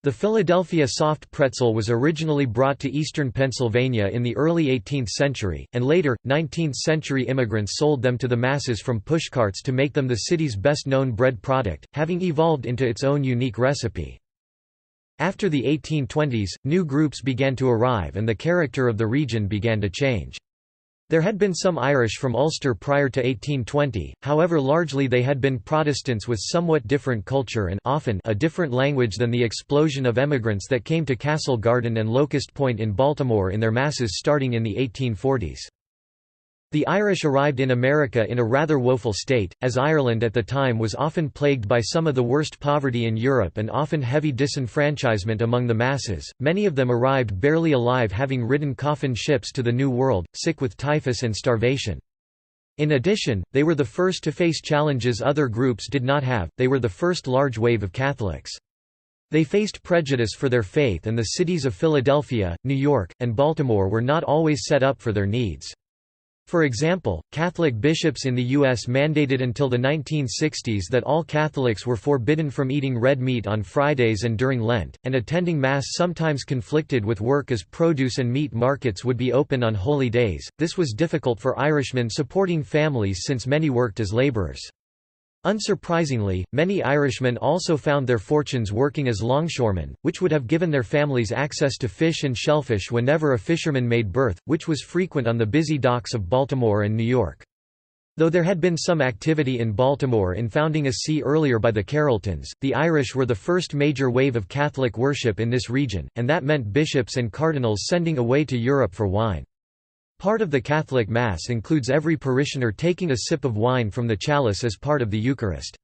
The Philadelphia soft pretzel was originally brought to eastern Pennsylvania in the early 18th century, and later, 19th-century immigrants sold them to the masses from pushcarts to make them the city's best-known bread product, having evolved into its own unique recipe. After the 1820s, new groups began to arrive and the character of the region began to change. There had been some Irish from Ulster prior to 1820, however largely they had been Protestants with somewhat different culture and often a different language than the explosion of emigrants that came to Castle Garden and Locust Point in Baltimore in their masses starting in the 1840s. The Irish arrived in America in a rather woeful state, as Ireland at the time was often plagued by some of the worst poverty in Europe and often heavy disenfranchisement among the masses. Many of them arrived barely alive, having ridden coffin ships to the New World, sick with typhus and starvation. In addition, they were the first to face challenges other groups did not have. They were the first large wave of Catholics. They faced prejudice for their faith, and the cities of Philadelphia, New York, and Baltimore were not always set up for their needs. For example, Catholic bishops in the U.S. mandated until the 1960s that all Catholics were forbidden from eating red meat on Fridays and during Lent, and attending Mass sometimes conflicted with work as produce and meat markets would be open on holy days. This was difficult for Irishmen supporting families since many worked as laborers. Unsurprisingly, many Irishmen also found their fortunes working as longshoremen, which would have given their families access to fish and shellfish whenever a fisherman made berth, which was frequent on the busy docks of Baltimore and New York. Though there had been some activity in Baltimore in founding a see earlier by the Carrolltons, the Irish were the first major wave of Catholic worship in this region, and that meant bishops and cardinals sending away to Europe for wine. Part of the Catholic Mass includes every parishioner taking a sip of wine from the chalice as part of the Eucharist.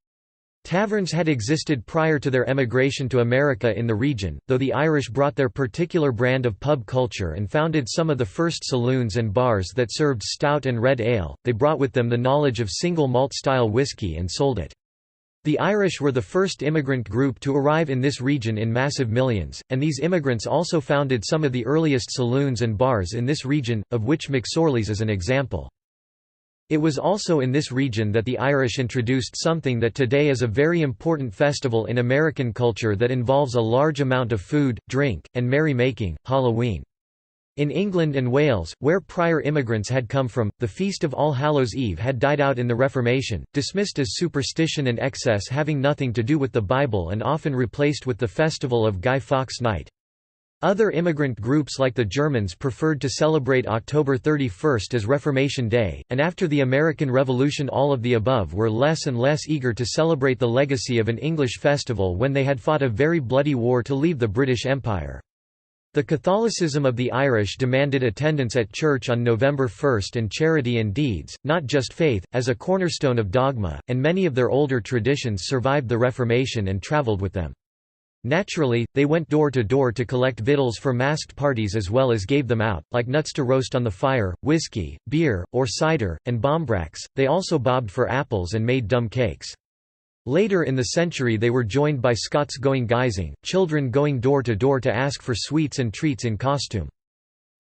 Taverns had existed prior to their emigration to America in the region, though the Irish brought their particular brand of pub culture and founded some of the first saloons and bars that served stout and red ale. They brought with them the knowledge of single malt style whiskey and sold it. The Irish were the first immigrant group to arrive in this region in massive millions, and these immigrants also founded some of the earliest saloons and bars in this region, of which McSorley's is an example. It was also in this region that the Irish introduced something that today is a very important festival in American culture that involves a large amount of food, drink, and merry-making: Halloween. In England and Wales, where prior immigrants had come from, the Feast of All Hallows' Eve had died out in the Reformation, dismissed as superstition and excess having nothing to do with the Bible, and often replaced with the festival of Guy Fawkes Night. Other immigrant groups like the Germans preferred to celebrate October 31 as Reformation Day, and after the American Revolution all of the above were less and less eager to celebrate the legacy of an English festival when they had fought a very bloody war to leave the British Empire. The Catholicism of the Irish demanded attendance at church on November 1 and charity and deeds, not just faith, as a cornerstone of dogma, and many of their older traditions survived the Reformation and travelled with them. Naturally, they went door to door to collect victuals for masked parties as well as gave them out, like nuts to roast on the fire, whiskey, beer, or cider, and bombracks. They also bobbed for apples and made dumb cakes. Later in the century they were joined by Scots going guising, children going door to door to ask for sweets and treats in costume.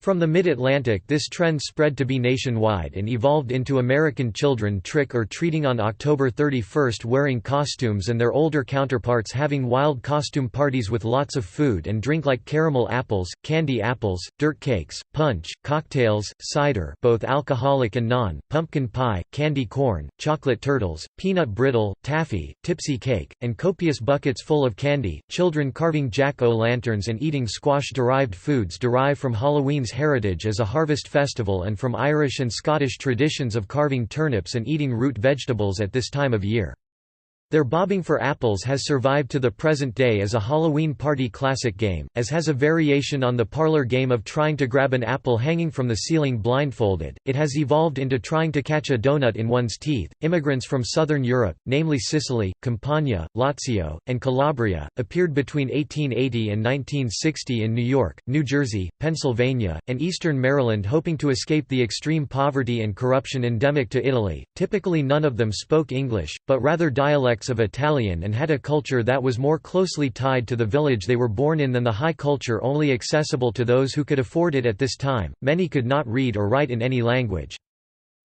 From the mid-Atlantic this trend spread to be nationwide and evolved into American children trick-or-treating on October 31 wearing costumes and their older counterparts having wild costume parties with lots of food and drink like caramel apples, candy apples, dirt cakes, punch, cocktails, cider both alcoholic and non, pumpkin pie, candy corn, chocolate turtles, peanut brittle, taffy, tipsy cake, and copious buckets full of candy, children carving jack-o'-lanterns and eating squash-derived foods derived from Halloween's heritage as a harvest festival and from Irish and Scottish traditions of carving turnips and eating root vegetables at this time of year. Their bobbing for apples has survived to the present day as a Halloween party classic game, as has a variation on the parlor game of trying to grab an apple hanging from the ceiling blindfolded. It has evolved into trying to catch a donut in one's teeth. Immigrants from southern Europe, namely Sicily, Campania, Lazio, and Calabria, appeared between 1880 and 1960 in New York, New Jersey, Pennsylvania, and eastern Maryland hoping to escape the extreme poverty and corruption endemic to Italy. Typically none of them spoke English, but rather dialects of Italian and had a culture that was more closely tied to the village they were born in than the high culture only accessible to those who could afford it at this time. Many could not read or write in any language.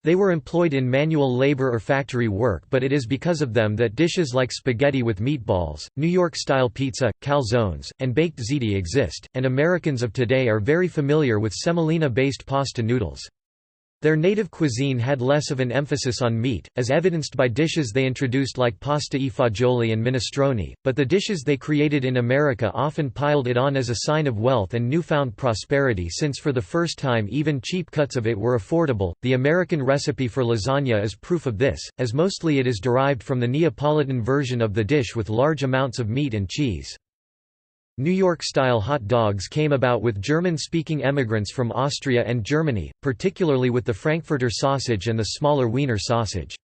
They were employed in manual labor or factory work, but it is because of them that dishes like spaghetti with meatballs, New York-style pizza, calzones, and baked ziti exist, and Americans of today are very familiar with semolina-based pasta noodles. Their native cuisine had less of an emphasis on meat, as evidenced by dishes they introduced like pasta e fagioli and minestrone, but the dishes they created in America often piled it on as a sign of wealth and newfound prosperity, since for the first time even cheap cuts of it were affordable. The American recipe for lasagna is proof of this, as mostly it is derived from the Neapolitan version of the dish with large amounts of meat and cheese. New York-style hot dogs came about with German-speaking emigrants from Austria and Germany, particularly with the Frankfurter sausage and the smaller Wiener sausage.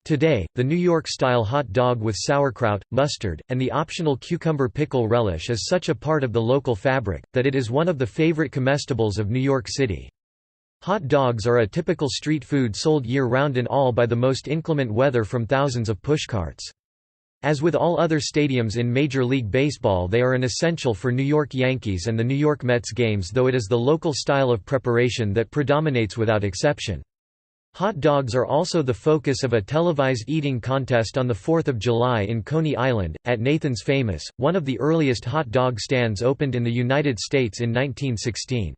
Today, the New York-style hot dog with sauerkraut, mustard, and the optional cucumber pickle relish is such a part of the local fabric, that it is one of the favorite comestibles of New York City. Hot dogs are a typical street food sold year-round in all by the most inclement weather from thousands of pushcarts. As with all other stadiums in Major League Baseball, they are an essential for New York Yankees and the New York Mets games, though it is the local style of preparation that predominates without exception. Hot dogs are also the focus of a televised eating contest on the 4th of July in Coney Island, at Nathan's Famous. One of the earliest hot dog stands opened in the United States in 1916.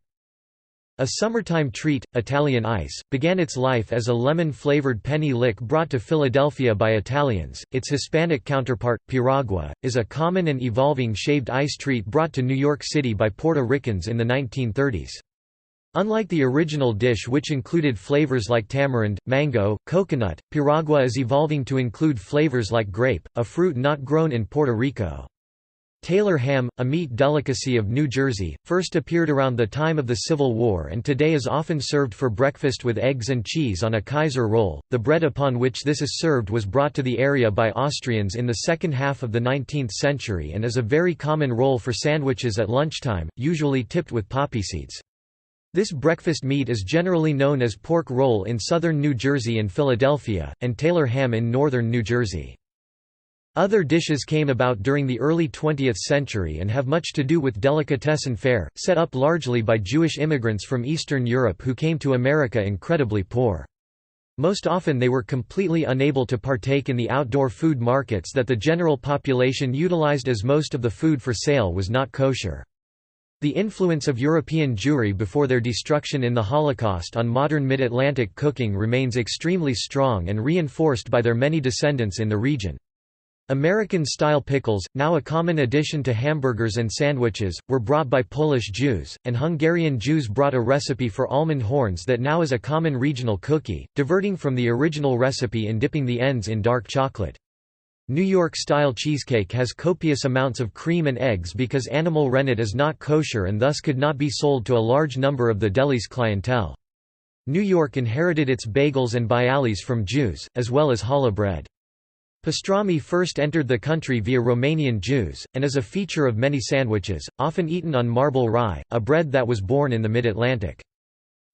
A summertime treat, Italian ice, began its life as a lemon-flavored penny lick brought to Philadelphia by Italians. Its Hispanic counterpart, piragua, is a common and evolving shaved ice treat brought to New York City by Puerto Ricans in the 1930s. Unlike the original dish, which included flavors like tamarind, mango, coconut, piragua is evolving to include flavors like grape, a fruit not grown in Puerto Rico. Taylor ham, a meat delicacy of New Jersey, first appeared around the time of the Civil War and today is often served for breakfast with eggs and cheese on a Kaiser roll. The bread upon which this is served was brought to the area by Austrians in the second half of the 19th century and is a very common roll for sandwiches at lunchtime, usually tipped with poppy seeds. This breakfast meat is generally known as pork roll in southern New Jersey and Philadelphia, and Taylor ham in northern New Jersey. Other dishes came about during the early 20th century and have much to do with delicatessen fare, set up largely by Jewish immigrants from Eastern Europe who came to America incredibly poor. Most often they were completely unable to partake in the outdoor food markets that the general population utilized as most of the food for sale was not kosher. The influence of European Jewry before their destruction in the Holocaust on modern Mid-Atlantic cooking remains extremely strong and reinforced by their many descendants in the region. American-style pickles, now a common addition to hamburgers and sandwiches, were brought by Polish Jews, and Hungarian Jews brought a recipe for almond horns that now is a common regional cookie, diverting from the original recipe in dipping the ends in dark chocolate. New York-style cheesecake has copious amounts of cream and eggs because animal rennet is not kosher and thus could not be sold to a large number of the deli's clientele. New York inherited its bagels and bialys from Jews, as well as challah bread. Pastrami first entered the country via Romanian Jews, and is a feature of many sandwiches, often eaten on marble rye, a bread that was born in the Mid-Atlantic.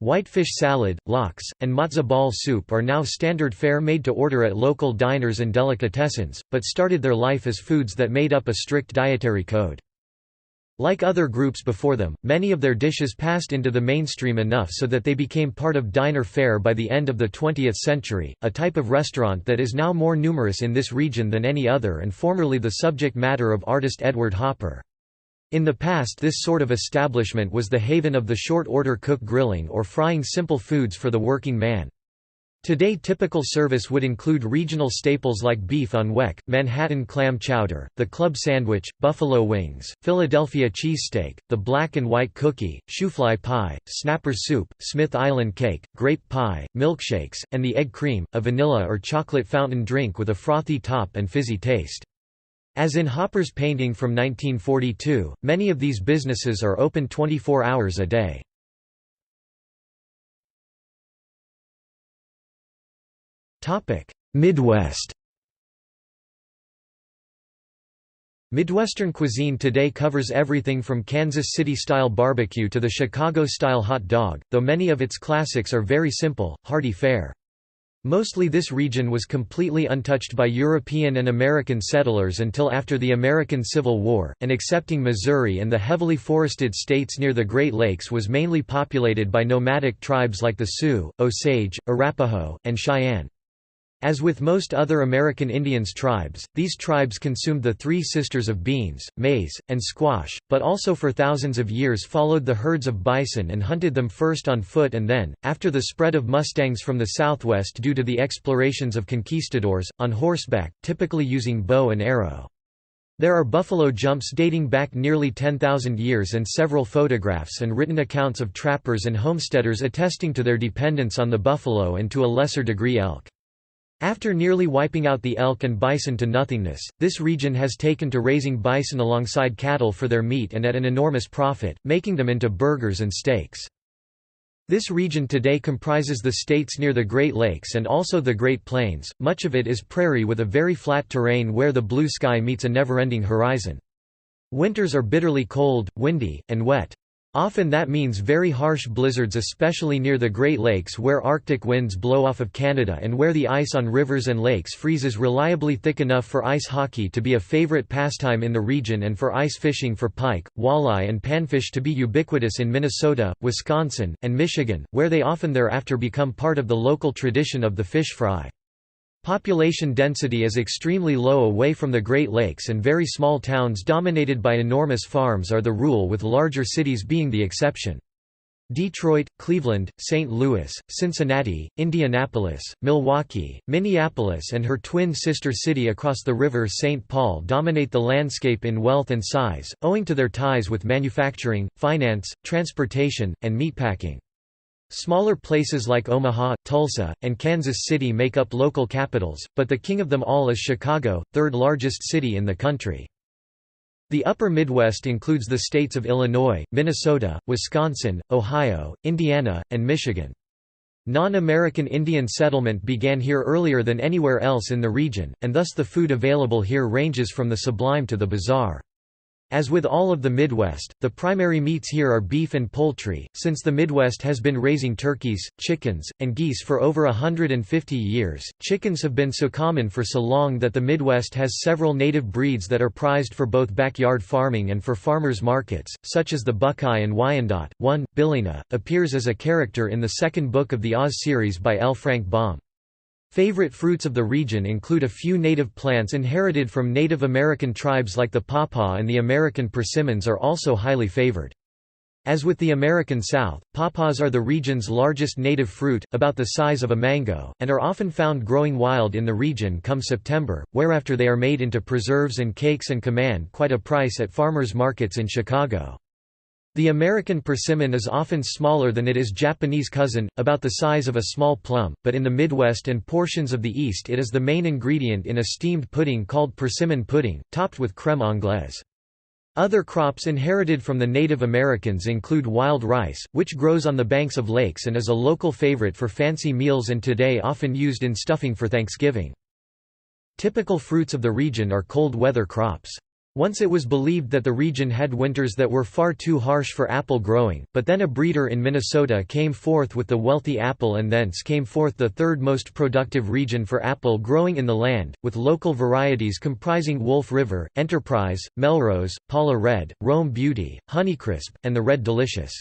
Whitefish salad, lox, and matzo ball soup are now standard fare made to order at local diners and delicatessens, but started their life as foods that made up a strict dietary code. Like other groups before them, many of their dishes passed into the mainstream enough so that they became part of diner fare by the end of the 20th century, a type of restaurant that is now more numerous in this region than any other and formerly the subject matter of artist Edward Hopper. In the past this sort of establishment was the haven of the short-order cook grilling or frying simple foods for the working man. Today typical service would include regional staples like beef on weck, Manhattan clam chowder, the club sandwich, buffalo wings, Philadelphia cheesesteak, the black and white cookie, shoofly pie, snapper's soup, Smith Island cake, grape pie, milkshakes, and the egg cream, a vanilla or chocolate fountain drink with a frothy top and fizzy taste. As in Hopper's painting from 1942, many of these businesses are open 24 hours a day. Midwest. Midwestern cuisine today covers everything from Kansas City-style barbecue to the Chicago-style hot dog, though many of its classics are very simple, hearty fare. Mostly this region was completely untouched by European and American settlers until after the American Civil War, and excepting Missouri and the heavily forested states near the Great Lakes was mainly populated by nomadic tribes like the Sioux, Osage, Arapaho, and Cheyenne. As with most other American Indians tribes, these tribes consumed the three sisters of beans, maize, and squash, but also for thousands of years followed the herds of bison and hunted them first on foot and then, after the spread of mustangs from the southwest due to the explorations of conquistadors, on horseback, typically using bow and arrow. There are buffalo jumps dating back nearly 10,000 years and several photographs and written accounts of trappers and homesteaders attesting to their dependence on the buffalo and to a lesser degree elk. After nearly wiping out the elk and bison to nothingness, this region has taken to raising bison alongside cattle for their meat and at an enormous profit, making them into burgers and steaks. This region today comprises the states near the Great Lakes and also the Great Plains. Much of it is prairie with a very flat terrain where the blue sky meets a never-ending horizon. Winters are bitterly cold, windy, and wet. Often that means very harsh blizzards, especially near the Great Lakes where Arctic winds blow off of Canada and where the ice on rivers and lakes freezes reliably thick enough for ice hockey to be a favorite pastime in the region and for ice fishing for pike, walleye and panfish to be ubiquitous in Minnesota, Wisconsin, and Michigan, where they often thereafter become part of the local tradition of the fish fry. Population density is extremely low away from the Great Lakes and very small towns dominated by enormous farms are the rule, with larger cities being the exception. Detroit, Cleveland, St. Louis, Cincinnati, Indianapolis, Milwaukee, Minneapolis and her twin sister city across the river St. Paul dominate the landscape in wealth and size, owing to their ties with manufacturing, finance, transportation, and meatpacking. Smaller places like Omaha, Tulsa, and Kansas City make up local capitals, but the king of them all is Chicago, third largest city in the country. The Upper Midwest includes the states of Illinois, Minnesota, Wisconsin, Ohio, Indiana, and Michigan. Non-American Indian settlement began here earlier than anywhere else in the region, and thus the food available here ranges from the sublime to the bizarre. As with all of the Midwest, the primary meats here are beef and poultry, since the Midwest has been raising turkeys, chickens, and geese for over 150 years. Chickens have been so common for so long that the Midwest has several native breeds that are prized for both backyard farming and for farmers' markets, such as the Buckeye and Wyandotte. 1. Billina appears as a character in the second book of the Oz series by L. Frank Baum. Favorite fruits of the region include a few native plants inherited from Native American tribes like the pawpaw, and the American persimmons are also highly favored. As with the American South, pawpaws are the region's largest native fruit, about the size of a mango, and are often found growing wild in the region come September, whereafter they are made into preserves and cakes and command quite a price at farmers' markets in Chicago. The American persimmon is often smaller than its Japanese cousin, about the size of a small plum, but in the Midwest and portions of the East it is the main ingredient in a steamed pudding called persimmon pudding, topped with crème anglaise. Other crops inherited from the Native Americans include wild rice, which grows on the banks of lakes and is a local favorite for fancy meals and today often used in stuffing for Thanksgiving. Typical fruits of the region are cold weather crops. Once it was believed that the region had winters that were far too harsh for apple growing, but then a breeder in Minnesota came forth with the wealthy apple, and thence came forth the third most productive region for apple growing in the land, with local varieties comprising Wolf River, Enterprise, Melrose, Paula Red, Rome Beauty, Honeycrisp, and the Red Delicious.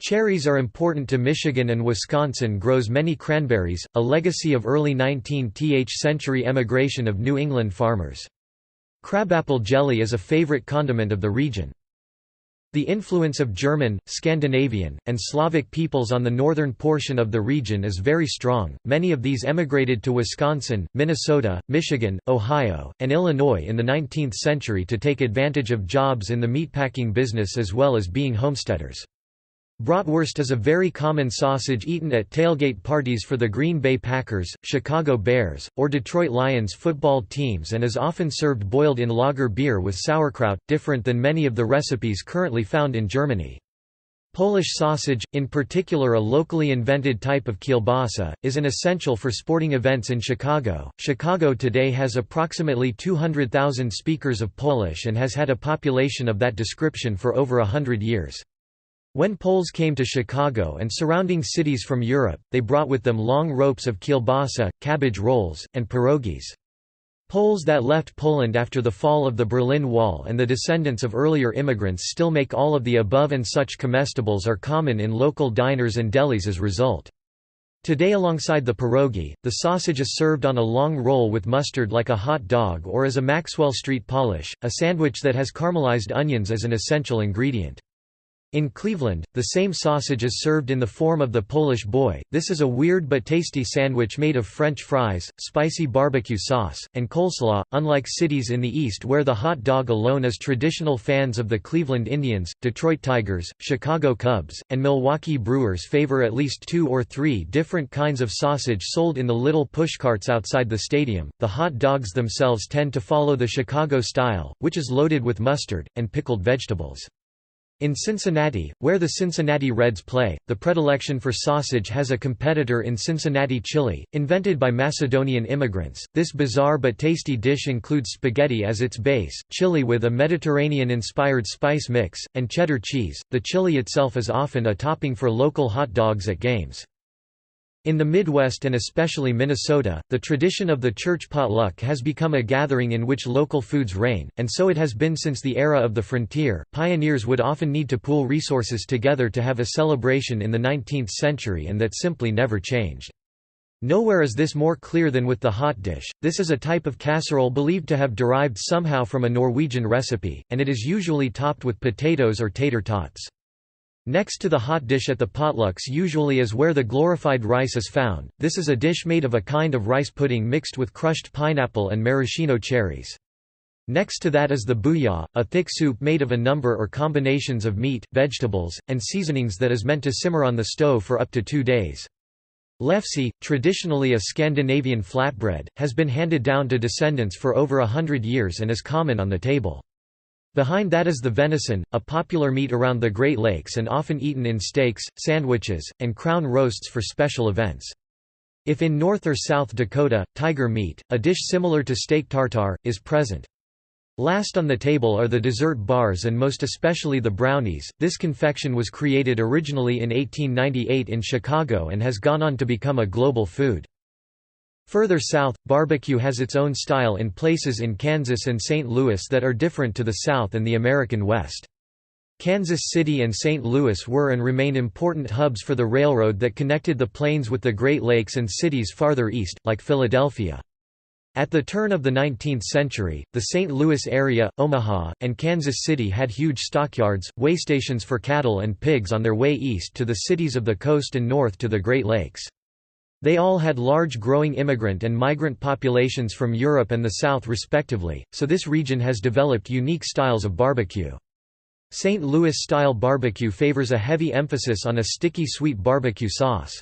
Cherries are important to Michigan, and Wisconsin grows many cranberries, a legacy of early 19th century emigration of New England farmers. Crabapple jelly is a favorite condiment of the region. The influence of German, Scandinavian, and Slavic peoples on the northern portion of the region is very strong. Many of these emigrated to Wisconsin, Minnesota, Michigan, Ohio, and Illinois in the 19th century to take advantage of jobs in the meatpacking business as well as being homesteaders. Bratwurst is a very common sausage eaten at tailgate parties for the Green Bay Packers, Chicago Bears, or Detroit Lions football teams, and is often served boiled in lager beer with sauerkraut, different than many of the recipes currently found in Germany. Polish sausage, in particular a locally invented type of kielbasa, is an essential for sporting events in Chicago. Chicago today has approximately 200,000 speakers of Polish and has had a population of that description for over 100 years. When Poles came to Chicago and surrounding cities from Europe, they brought with them long ropes of kielbasa, cabbage rolls, and pierogies. Poles that left Poland after the fall of the Berlin Wall and the descendants of earlier immigrants still make all of the above, and such comestibles are common in local diners and delis as a result. Today, alongside the pierogi, the sausage is served on a long roll with mustard like a hot dog, or as a Maxwell Street Polish, a sandwich that has caramelized onions as an essential ingredient. In Cleveland, the same sausage is served in the form of the Polish boy. This is a weird but tasty sandwich made of French fries, spicy barbecue sauce, and coleslaw. Unlike cities in the East where the hot dog alone is traditional, fans of the Cleveland Indians, Detroit Tigers, Chicago Cubs, and Milwaukee Brewers favor at least 2 or 3 different kinds of sausage sold in the little pushcarts outside the stadium. The hot dogs themselves tend to follow the Chicago style, which is loaded with mustard and pickled vegetables. In Cincinnati, where the Cincinnati Reds play, the predilection for sausage has a competitor in Cincinnati chili, invented by Macedonian immigrants. This bizarre but tasty dish includes spaghetti as its base, chili with a Mediterranean-inspired spice mix, and cheddar cheese. The chili itself is often a topping for local hot dogs at games. In the Midwest and especially Minnesota, the tradition of the church potluck has become a gathering in which local foods reign, and so it has been since the era of the frontier. Pioneers would often need to pool resources together to have a celebration in the 19th century, and that simply never changed. Nowhere is this more clear than with the hot dish. This is a type of casserole believed to have derived somehow from a Norwegian recipe, and it is usually topped with potatoes or tater tots. Next to the hot dish at the potlucks usually is where the glorified rice is found. This is a dish made of a kind of rice pudding mixed with crushed pineapple and maraschino cherries. Next to that is the booyah, a thick soup made of a number or combinations of meat, vegetables, and seasonings that is meant to simmer on the stove for up to 2 days. Lefse, traditionally a Scandinavian flatbread, has been handed down to descendants for over 100 years and is common on the table. Behind that is the venison, a popular meat around the Great Lakes and often eaten in steaks, sandwiches, and crown roasts for special events. If in North or South Dakota, tiger meat, a dish similar to steak tartare, is present. Last on the table are the dessert bars and most especially the brownies. This confection was created originally in 1898 in Chicago and has gone on to become a global food. Further south, barbecue has its own style in places in Kansas and St. Louis that are different to the South and the American West. Kansas City and St. Louis were and remain important hubs for the railroad that connected the plains with the Great Lakes and cities farther east, like Philadelphia. At the turn of the 19th century, the St. Louis area, Omaha, and Kansas City had huge stockyards, waystations for cattle and pigs on their way east to the cities of the coast and north to the Great Lakes. They all had large growing immigrant and migrant populations from Europe and the South respectively, so this region has developed unique styles of barbecue. St. Louis-style barbecue favors a heavy emphasis on a sticky sweet barbecue sauce.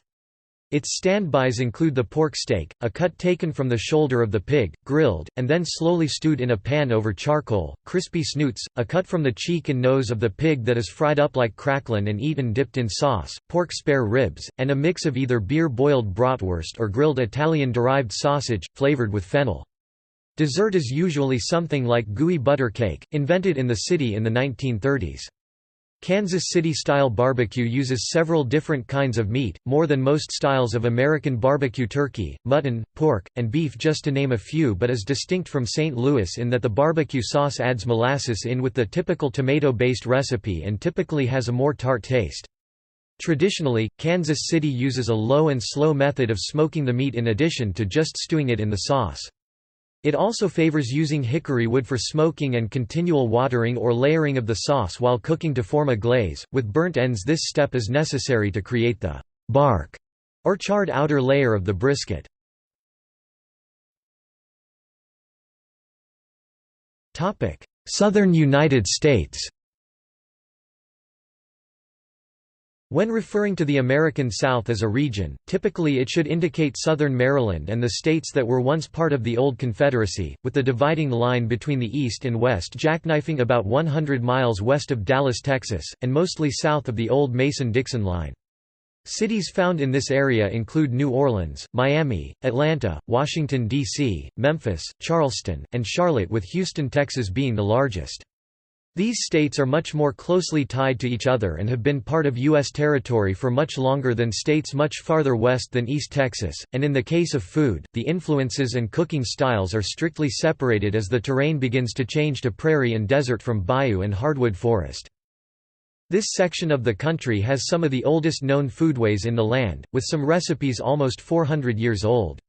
Its standbys include the pork steak, a cut taken from the shoulder of the pig, grilled, and then slowly stewed in a pan over charcoal, crispy snoots, a cut from the cheek and nose of the pig that is fried up like crackling and eaten dipped in sauce, pork spare ribs, and a mix of either beer-boiled bratwurst or grilled Italian-derived sausage, flavored with fennel. Dessert is usually something like gooey butter cake, invented in the city in the 1930s. Kansas City-style barbecue uses several different kinds of meat, more than most styles of American barbecue: turkey, mutton, pork, and beef just to name a few, but is distinct from St. Louis in that the barbecue sauce adds molasses in with the typical tomato-based recipe and typically has a more tart taste. Traditionally, Kansas City uses a low and slow method of smoking the meat in addition to just stewing it in the sauce. It also favors using hickory wood for smoking and continual watering or layering of the sauce while cooking to form a glaze. With burnt ends, this step is necessary to create the bark or charred outer layer of the brisket. Topic: Southern United States. When referring to the American South as a region, typically it should indicate southern Maryland and the states that were once part of the old Confederacy, with the dividing line between the east and west jackknifing about 100 miles west of Dallas, Texas, and mostly south of the old Mason-Dixon line. Cities found in this area include New Orleans, Miami, Atlanta, Washington, D.C., Memphis, Charleston, and Charlotte, with Houston, Texas being the largest. These states are much more closely tied to each other and have been part of U.S. territory for much longer than states much farther west than East Texas, and in the case of food, the influences and cooking styles are strictly separated as the terrain begins to change to prairie and desert from bayou and hardwood forest. This section of the country has some of the oldest known foodways in the land, with some recipes almost 400 years old.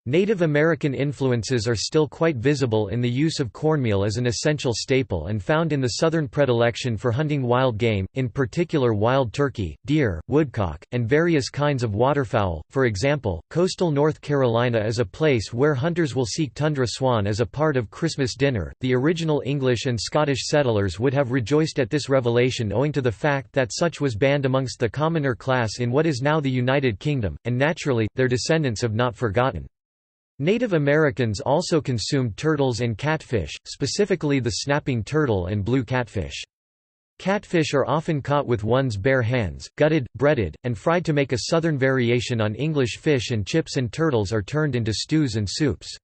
Native American influences are still quite visible in the use of cornmeal as an essential staple and found in the southern predilection for hunting wild game, in particular wild turkey, deer, woodcock, and various kinds of waterfowl. For example, coastal North Carolina is a place where hunters will seek tundra swan as a part of Christmas dinner. The original English and Scottish settlers would have rejoiced at this revelation owing to the fact that such was banned amongst the commoner class in what is now the United Kingdom, and naturally, their descendants have not forgotten. Native Americans also consumed turtles and catfish, specifically the snapping turtle and blue catfish. Catfish are often caught with one's bare hands, gutted, breaded, and fried to make a southern variation on English fish and chips, and turtles are turned into stews and soups.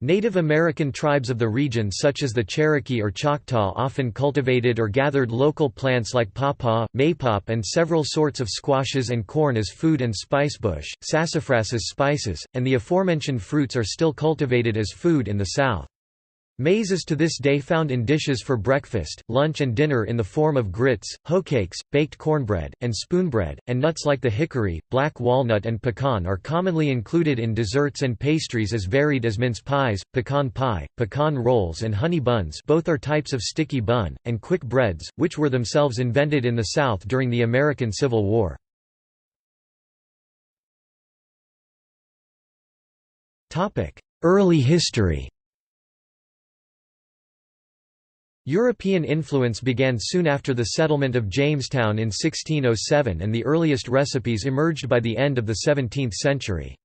Native American tribes of the region such as the Cherokee or Choctaw often cultivated or gathered local plants like pawpaw, maypop, and several sorts of squashes and corn as food and spicebush, sassafras as spices, and the aforementioned fruits are still cultivated as food in the South. Maize is to this day found in dishes for breakfast, lunch and dinner in the form of grits, hoecakes, baked cornbread, and spoonbread, and nuts like the hickory, black walnut and pecan are commonly included in desserts and pastries as varied as mince pies, pecan pie, pecan rolls and honey buns, both are types of sticky bun, and quick breads, which were themselves invented in the South during the American Civil War. Early history. European influence began soon after the settlement of Jamestown in 1607, and the earliest recipes emerged by the end of the 17th century.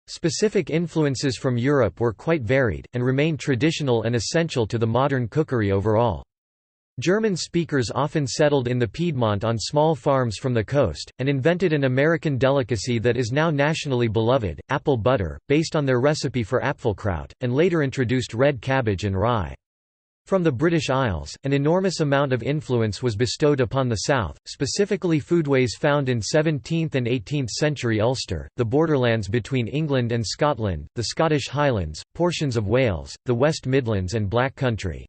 Specific influences from Europe were quite varied, and remain traditional and essential to the modern cookery overall. German speakers often settled in the Piedmont on small farms from the coast, and invented an American delicacy that is now nationally beloved, apple butter, based on their recipe for Apfelkraut, and later introduced red cabbage and rye. From the British Isles, an enormous amount of influence was bestowed upon the south, specifically foodways found in 17th and 18th century Ulster, the borderlands between England and Scotland, the Scottish Highlands, portions of Wales, the West Midlands and Black Country.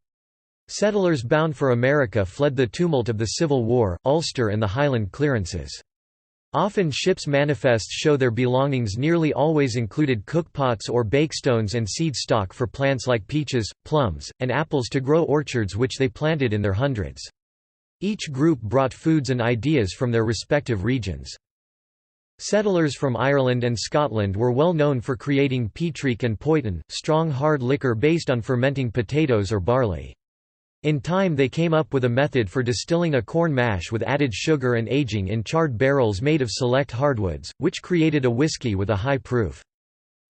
Settlers bound for America fled the tumult of the Civil War, Ulster and the Highland clearances. Often ships' manifests show their belongings nearly always included cookpots or bakestones and seed stock for plants like peaches, plums, and apples to grow orchards which they planted in their hundreds. Each group brought foods and ideas from their respective regions. Settlers from Ireland and Scotland were well known for creating petrique and poitin, strong hard liquor based on fermenting potatoes or barley. In time they came up with a method for distilling a corn mash with added sugar and aging in charred barrels made of select hardwoods, which created a whiskey with a high proof.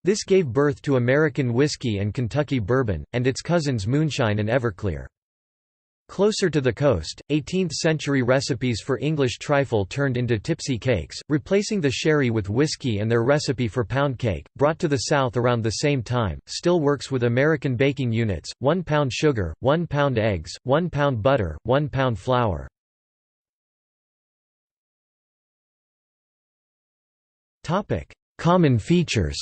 This gave birth to American whiskey and Kentucky bourbon, and its cousins moonshine and Everclear. Closer to the coast, 18th-century recipes for English trifle turned into tipsy cakes, replacing the sherry with whiskey, and their recipe for pound cake, brought to the South around the same time, still works with American baking units: 1 pound sugar, 1 pound eggs, 1 pound butter, 1 pound flour. Common features.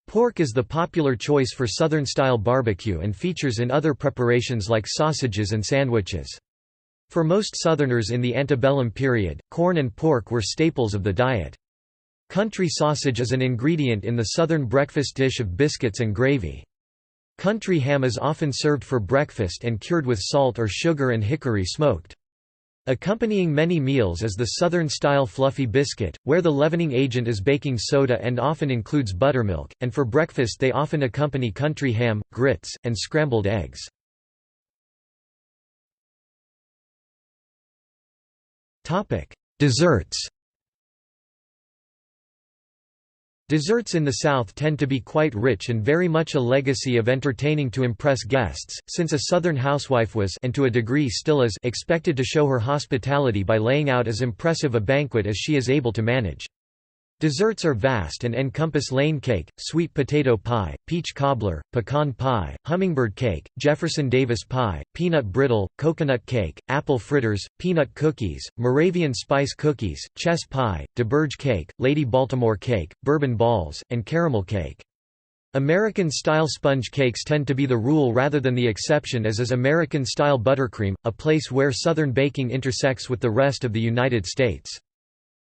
Pork is the popular choice for Southern-style barbecue and features in other preparations like sausages and sandwiches. For most Southerners in the antebellum period, corn and pork were staples of the diet. Country sausage is an ingredient in the Southern breakfast dish of biscuits and gravy. Country ham is often served for breakfast and cured with salt or sugar and hickory smoked. Accompanying many meals is the Southern-style fluffy biscuit, where the leavening agent is baking soda and often includes buttermilk, and for breakfast they often accompany country ham, grits, and scrambled eggs. Desserts. Desserts in the South tend to be quite rich and very much a legacy of entertaining to impress guests, since a Southern housewife was, and to a degree still is, expected to show her hospitality by laying out as impressive a banquet as she is able to manage. Desserts are vast and encompass lane cake, sweet potato pie, peach cobbler, pecan pie, hummingbird cake, Jefferson Davis pie, peanut brittle, coconut cake, apple fritters, peanut cookies, Moravian spice cookies, chess pie, DeBurge cake, Lady Baltimore cake, bourbon balls, and caramel cake. American-style sponge cakes tend to be the rule rather than the exception, as is American-style buttercream, a place where Southern baking intersects with the rest of the United States.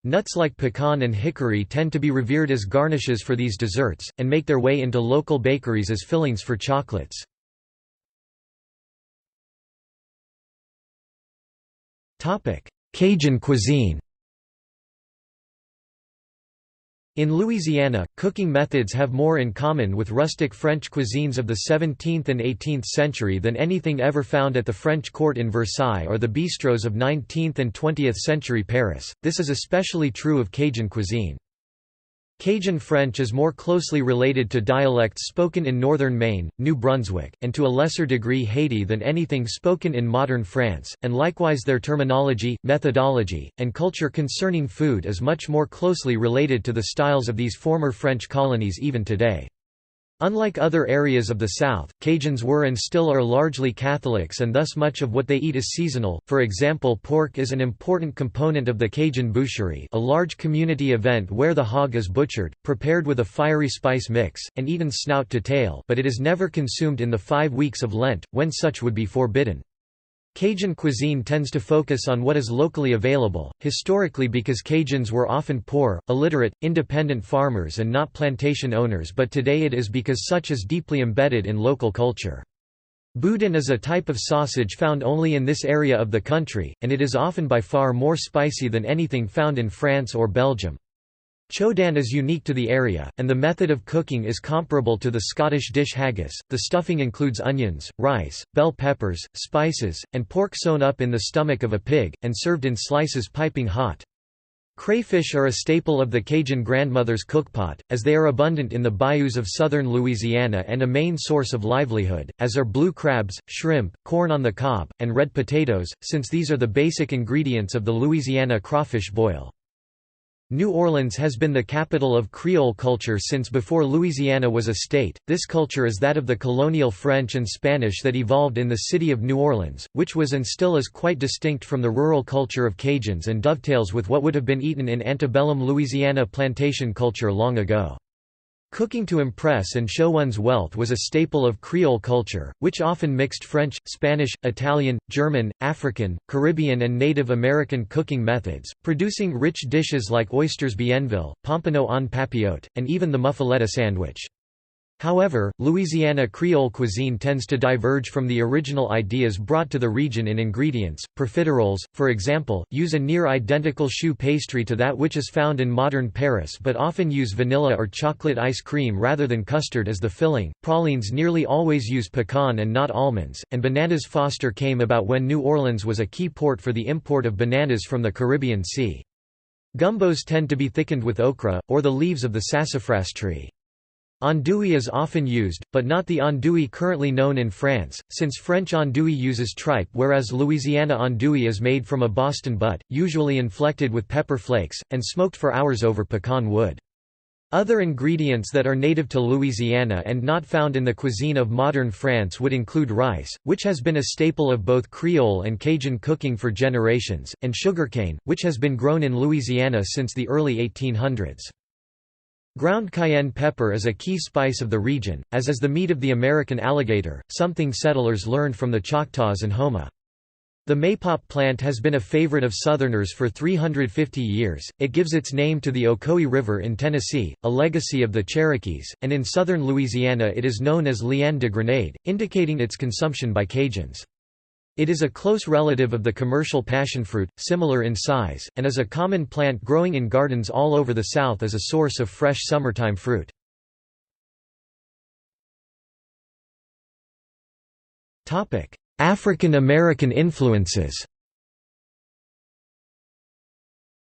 Nuts like pecan and hickory tend to be revered as garnishes for these desserts, and make their way into local bakeries as fillings for chocolates. Cajun cuisine. In Louisiana, cooking methods have more in common with rustic French cuisines of the 17th and 18th century than anything ever found at the French court in Versailles or the bistros of 19th and 20th century Paris. This is especially true of Cajun cuisine. Cajun French is more closely related to dialects spoken in northern Maine, New Brunswick, and to a lesser degree Haiti than anything spoken in modern France, and likewise their terminology, methodology, and culture concerning food is much more closely related to the styles of these former French colonies even today. Unlike other areas of the South, Cajuns were and still are largely Catholics, and thus much of what they eat is seasonal. For example, pork is an important component of the Cajun boucherie, a large community event where the hog is butchered, prepared with a fiery spice mix, and eaten snout to tail, but it is never consumed in the 5 weeks of Lent, when such would be forbidden. Cajun cuisine tends to focus on what is locally available, historically because Cajuns were often poor, illiterate, independent farmers and not plantation owners, but today it is because such is deeply embedded in local culture. Boudin is a type of sausage found only in this area of the country, and it is often by far more spicy than anything found in France or Belgium. Chodan is unique to the area, and the method of cooking is comparable to the Scottish dish haggis. The stuffing includes onions, rice, bell peppers, spices, and pork sewn up in the stomach of a pig, and served in slices piping hot. Crayfish are a staple of the Cajun grandmother's cookpot, as they are abundant in the bayous of southern Louisiana and a main source of livelihood, as are blue crabs, shrimp, corn on the cob, and red potatoes, since these are the basic ingredients of the Louisiana crawfish boil. New Orleans has been the capital of Creole culture since before Louisiana was a state. This culture is that of the colonial French and Spanish that evolved in the city of New Orleans, which was and still is quite distinct from the rural culture of Cajuns and dovetails with what would have been eaten in antebellum Louisiana plantation culture long ago. Cooking to impress and show one's wealth was a staple of Creole culture, which often mixed French, Spanish, Italian, German, African, Caribbean and Native American cooking methods, producing rich dishes like oysters bienville, pompano en papillote, and even the muffaletta sandwich. However, Louisiana Creole cuisine tends to diverge from the original ideas brought to the region in ingredients. Profiteroles, for example, use a near-identical choux pastry to that which is found in modern Paris but often use vanilla or chocolate ice cream rather than custard as the filling. Pralines nearly always use pecan and not almonds, and bananas foster came about when New Orleans was a key port for the import of bananas from the Caribbean Sea. Gumbos tend to be thickened with okra, or the leaves of the sassafras tree. Andouille is often used, but not the andouille currently known in France, since French andouille uses tripe whereas Louisiana andouille is made from a Boston butt, usually inflected with pepper flakes, and smoked for hours over pecan wood. Other ingredients that are native to Louisiana and not found in the cuisine of modern France would include rice, which has been a staple of both Creole and Cajun cooking for generations, and sugarcane, which has been grown in Louisiana since the early 1800s. Ground cayenne pepper is a key spice of the region, as is the meat of the American alligator, something settlers learned from the Choctaws and Houma. The maypop plant has been a favorite of Southerners for 350 years. It gives its name to the Ocoee River in Tennessee, a legacy of the Cherokees, and in southern Louisiana it is known as liane de grenade, indicating its consumption by Cajuns. It is a close relative of the commercial passionfruit, similar in size, and is a common plant growing in gardens all over the South as a source of fresh summertime fruit. African American influences.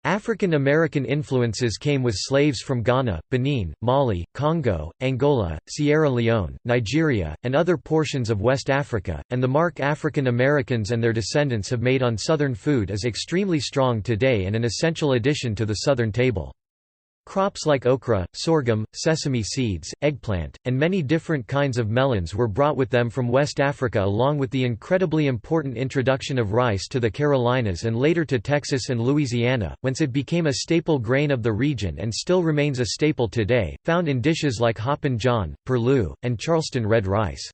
African American influences came with slaves from Ghana, Benin, Mali, Congo, Angola, Sierra Leone, Nigeria, and other portions of West Africa, and the mark African Americans and their descendants have made on Southern food is extremely strong today and an essential addition to the Southern table. Crops like okra, sorghum, sesame seeds, eggplant, and many different kinds of melons were brought with them from West Africa along with the incredibly important introduction of rice to the Carolinas and later to Texas and Louisiana, whence it became a staple grain of the region and still remains a staple today, found in dishes like Hoppin' John, Purlieu, and Charleston red rice.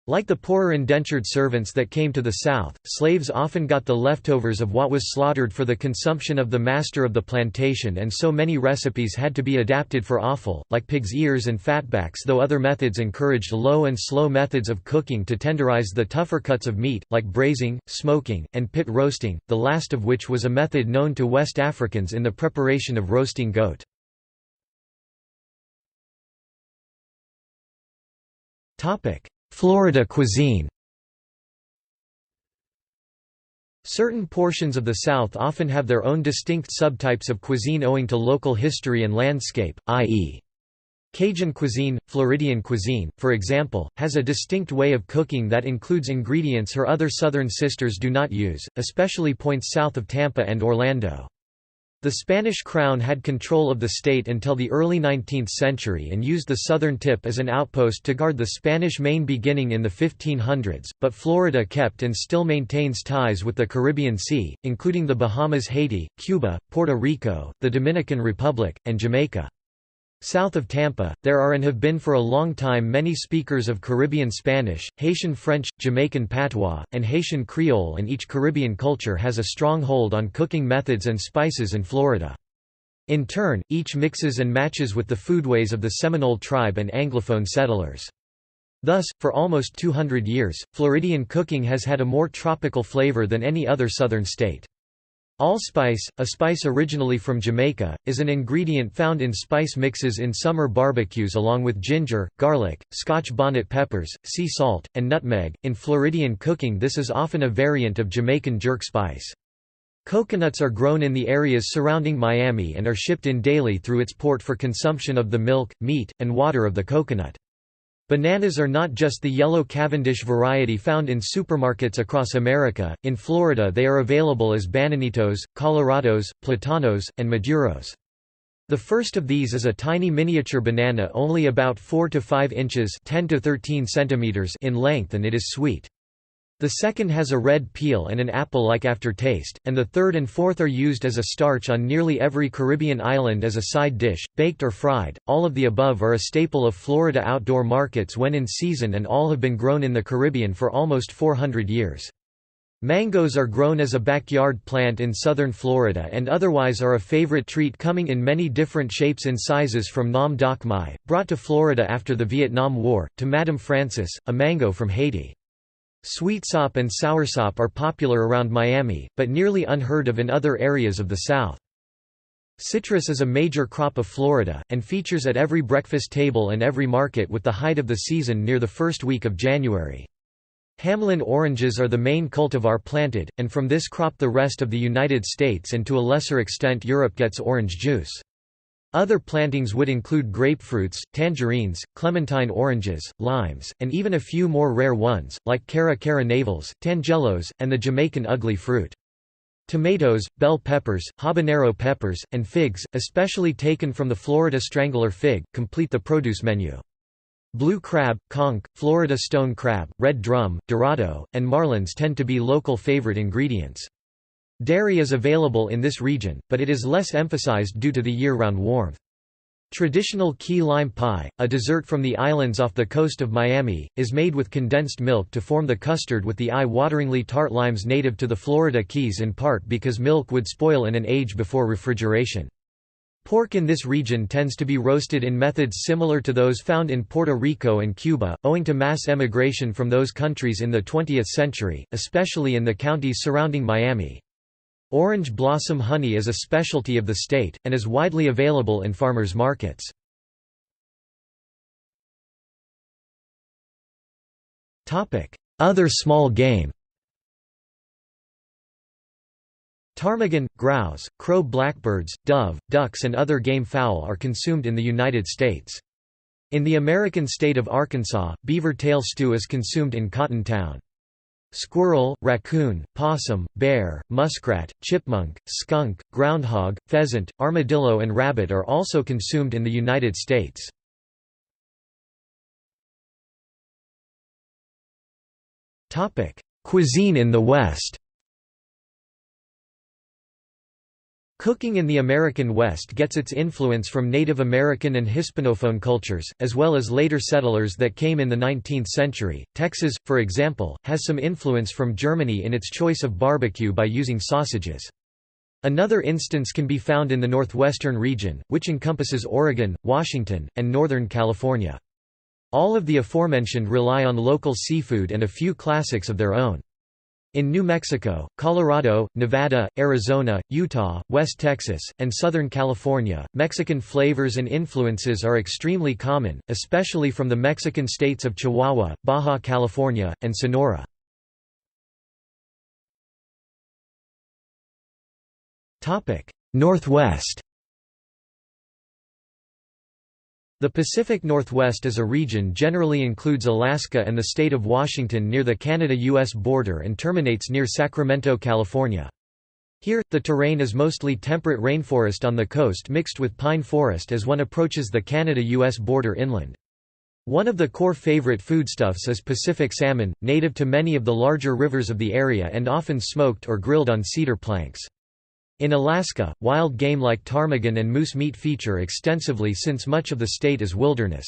Like the poorer indentured servants that came to the South, slaves often got the leftovers of what was slaughtered for the consumption of the master of the plantation, and so many recipes had to be adapted for offal, like pig's ears and fatbacks, though other methods encouraged low and slow methods of cooking to tenderize the tougher cuts of meat, like braising, smoking, and pit roasting, the last of which was a method known to West Africans in the preparation of roasting goat. Florida cuisine. Certain portions of the South often have their own distinct subtypes of cuisine owing to local history and landscape, i.e. Cajun cuisine, Floridian cuisine, for example, has a distinct way of cooking that includes ingredients her other southern sisters do not use, especially points south of Tampa and Orlando. The Spanish crown had control of the state until the early 19th century and used the southern tip as an outpost to guard the Spanish Main beginning in the 1500s, but Florida kept and still maintains ties with the Caribbean Sea, including the Bahamas, Haiti, Cuba, Puerto Rico, the Dominican Republic, and Jamaica. South of Tampa, there are and have been for a long time many speakers of Caribbean Spanish, Haitian French, Jamaican Patois, and Haitian Creole, and each Caribbean culture has a strong hold on cooking methods and spices in Florida. In turn, each mixes and matches with the foodways of the Seminole tribe and Anglophone settlers. Thus, for almost 200 years, Floridian cooking has had a more tropical flavor than any other southern state. Allspice, a spice originally from Jamaica, is an ingredient found in spice mixes in summer barbecues along with ginger, garlic, Scotch bonnet peppers, sea salt, and nutmeg. In Floridian cooking, this is often a variant of Jamaican jerk spice. Coconuts are grown in the areas surrounding Miami and are shipped in daily through its port for consumption of the milk, meat, and water of the coconut. Bananas are not just the yellow Cavendish variety found in supermarkets across America. In Florida they are available as Bananitos, Colorados, Platanos, and Maduros. The first of these is a tiny miniature banana only about 4 to 5 inches (10 to 13 centimeters) in length, and it is sweet. The second has a red peel and an apple-like aftertaste, and the third and fourth are used as a starch on nearly every Caribbean island as a side dish, baked or fried. All of the above are a staple of Florida outdoor markets when in season, and all have been grown in the Caribbean for almost 400 years. Mangoes are grown as a backyard plant in southern Florida and otherwise are a favorite treat, coming in many different shapes and sizes, from Nam Doc Mai, brought to Florida after the Vietnam War, to Madame Francis, a mango from Haiti. Sweetsop and soursop are popular around Miami, but nearly unheard of in other areas of the South. Citrus is a major crop of Florida, and features at every breakfast table and every market, with the height of the season near the first week of January. Hamlin oranges are the main cultivar planted, and from this crop the rest of the United States and to a lesser extent Europe gets orange juice. Other plantings would include grapefruits, tangerines, clementine oranges, limes, and even a few more rare ones, like Cara Cara navels, tangelos, and the Jamaican ugly fruit. Tomatoes, bell peppers, habanero peppers, and figs, especially taken from the Florida strangler fig, complete the produce menu. Blue crab, conch, Florida stone crab, red drum, dorado, and marlins tend to be local favorite ingredients. Dairy is available in this region, but it is less emphasized due to the year-round warmth. Traditional key lime pie, a dessert from the islands off the coast of Miami, is made with condensed milk to form the custard with the eye-wateringly tart limes native to the Florida Keys, in part because milk would spoil in an age before refrigeration. Pork in this region tends to be roasted in methods similar to those found in Puerto Rico and Cuba, owing to mass emigration from those countries in the 20th century, especially in the counties surrounding Miami. Orange blossom honey is a specialty of the state, and is widely available in farmers' markets. Other small game. Ptarmigan, grouse, crow, blackbirds, dove, ducks and other game fowl are consumed in the United States. In the American state of Arkansas, beaver tail stew is consumed in Cotton Town. Squirrel, raccoon, possum, bear, muskrat, chipmunk, skunk, groundhog, pheasant, armadillo and rabbit are also consumed in the United States. Cuisine in the West. Cooking in the American West gets its influence from Native American and Hispanophone cultures, as well as later settlers that came in the 19th century. Texas, for example, has some influence from Germany in its choice of barbecue by using sausages. Another instance can be found in the northwestern region, which encompasses Oregon, Washington, and Northern California. All of the aforementioned rely on local seafood and a few classics of their own. In New Mexico, Colorado, Nevada, Arizona, Utah, West Texas, and Southern California, Mexican flavors and influences are extremely common, especially from the Mexican states of Chihuahua, Baja California, and Sonora. Northwest. The Pacific Northwest as a region generally includes Alaska and the state of Washington near the Canada-US border and terminates near Sacramento, California. Here, the terrain is mostly temperate rainforest on the coast mixed with pine forest as one approaches the Canada-US border inland. One of the core favorite foodstuffs is Pacific salmon, native to many of the larger rivers of the area and often smoked or grilled on cedar planks. In Alaska, wild game like ptarmigan and moose meat feature extensively since much of the state is wilderness.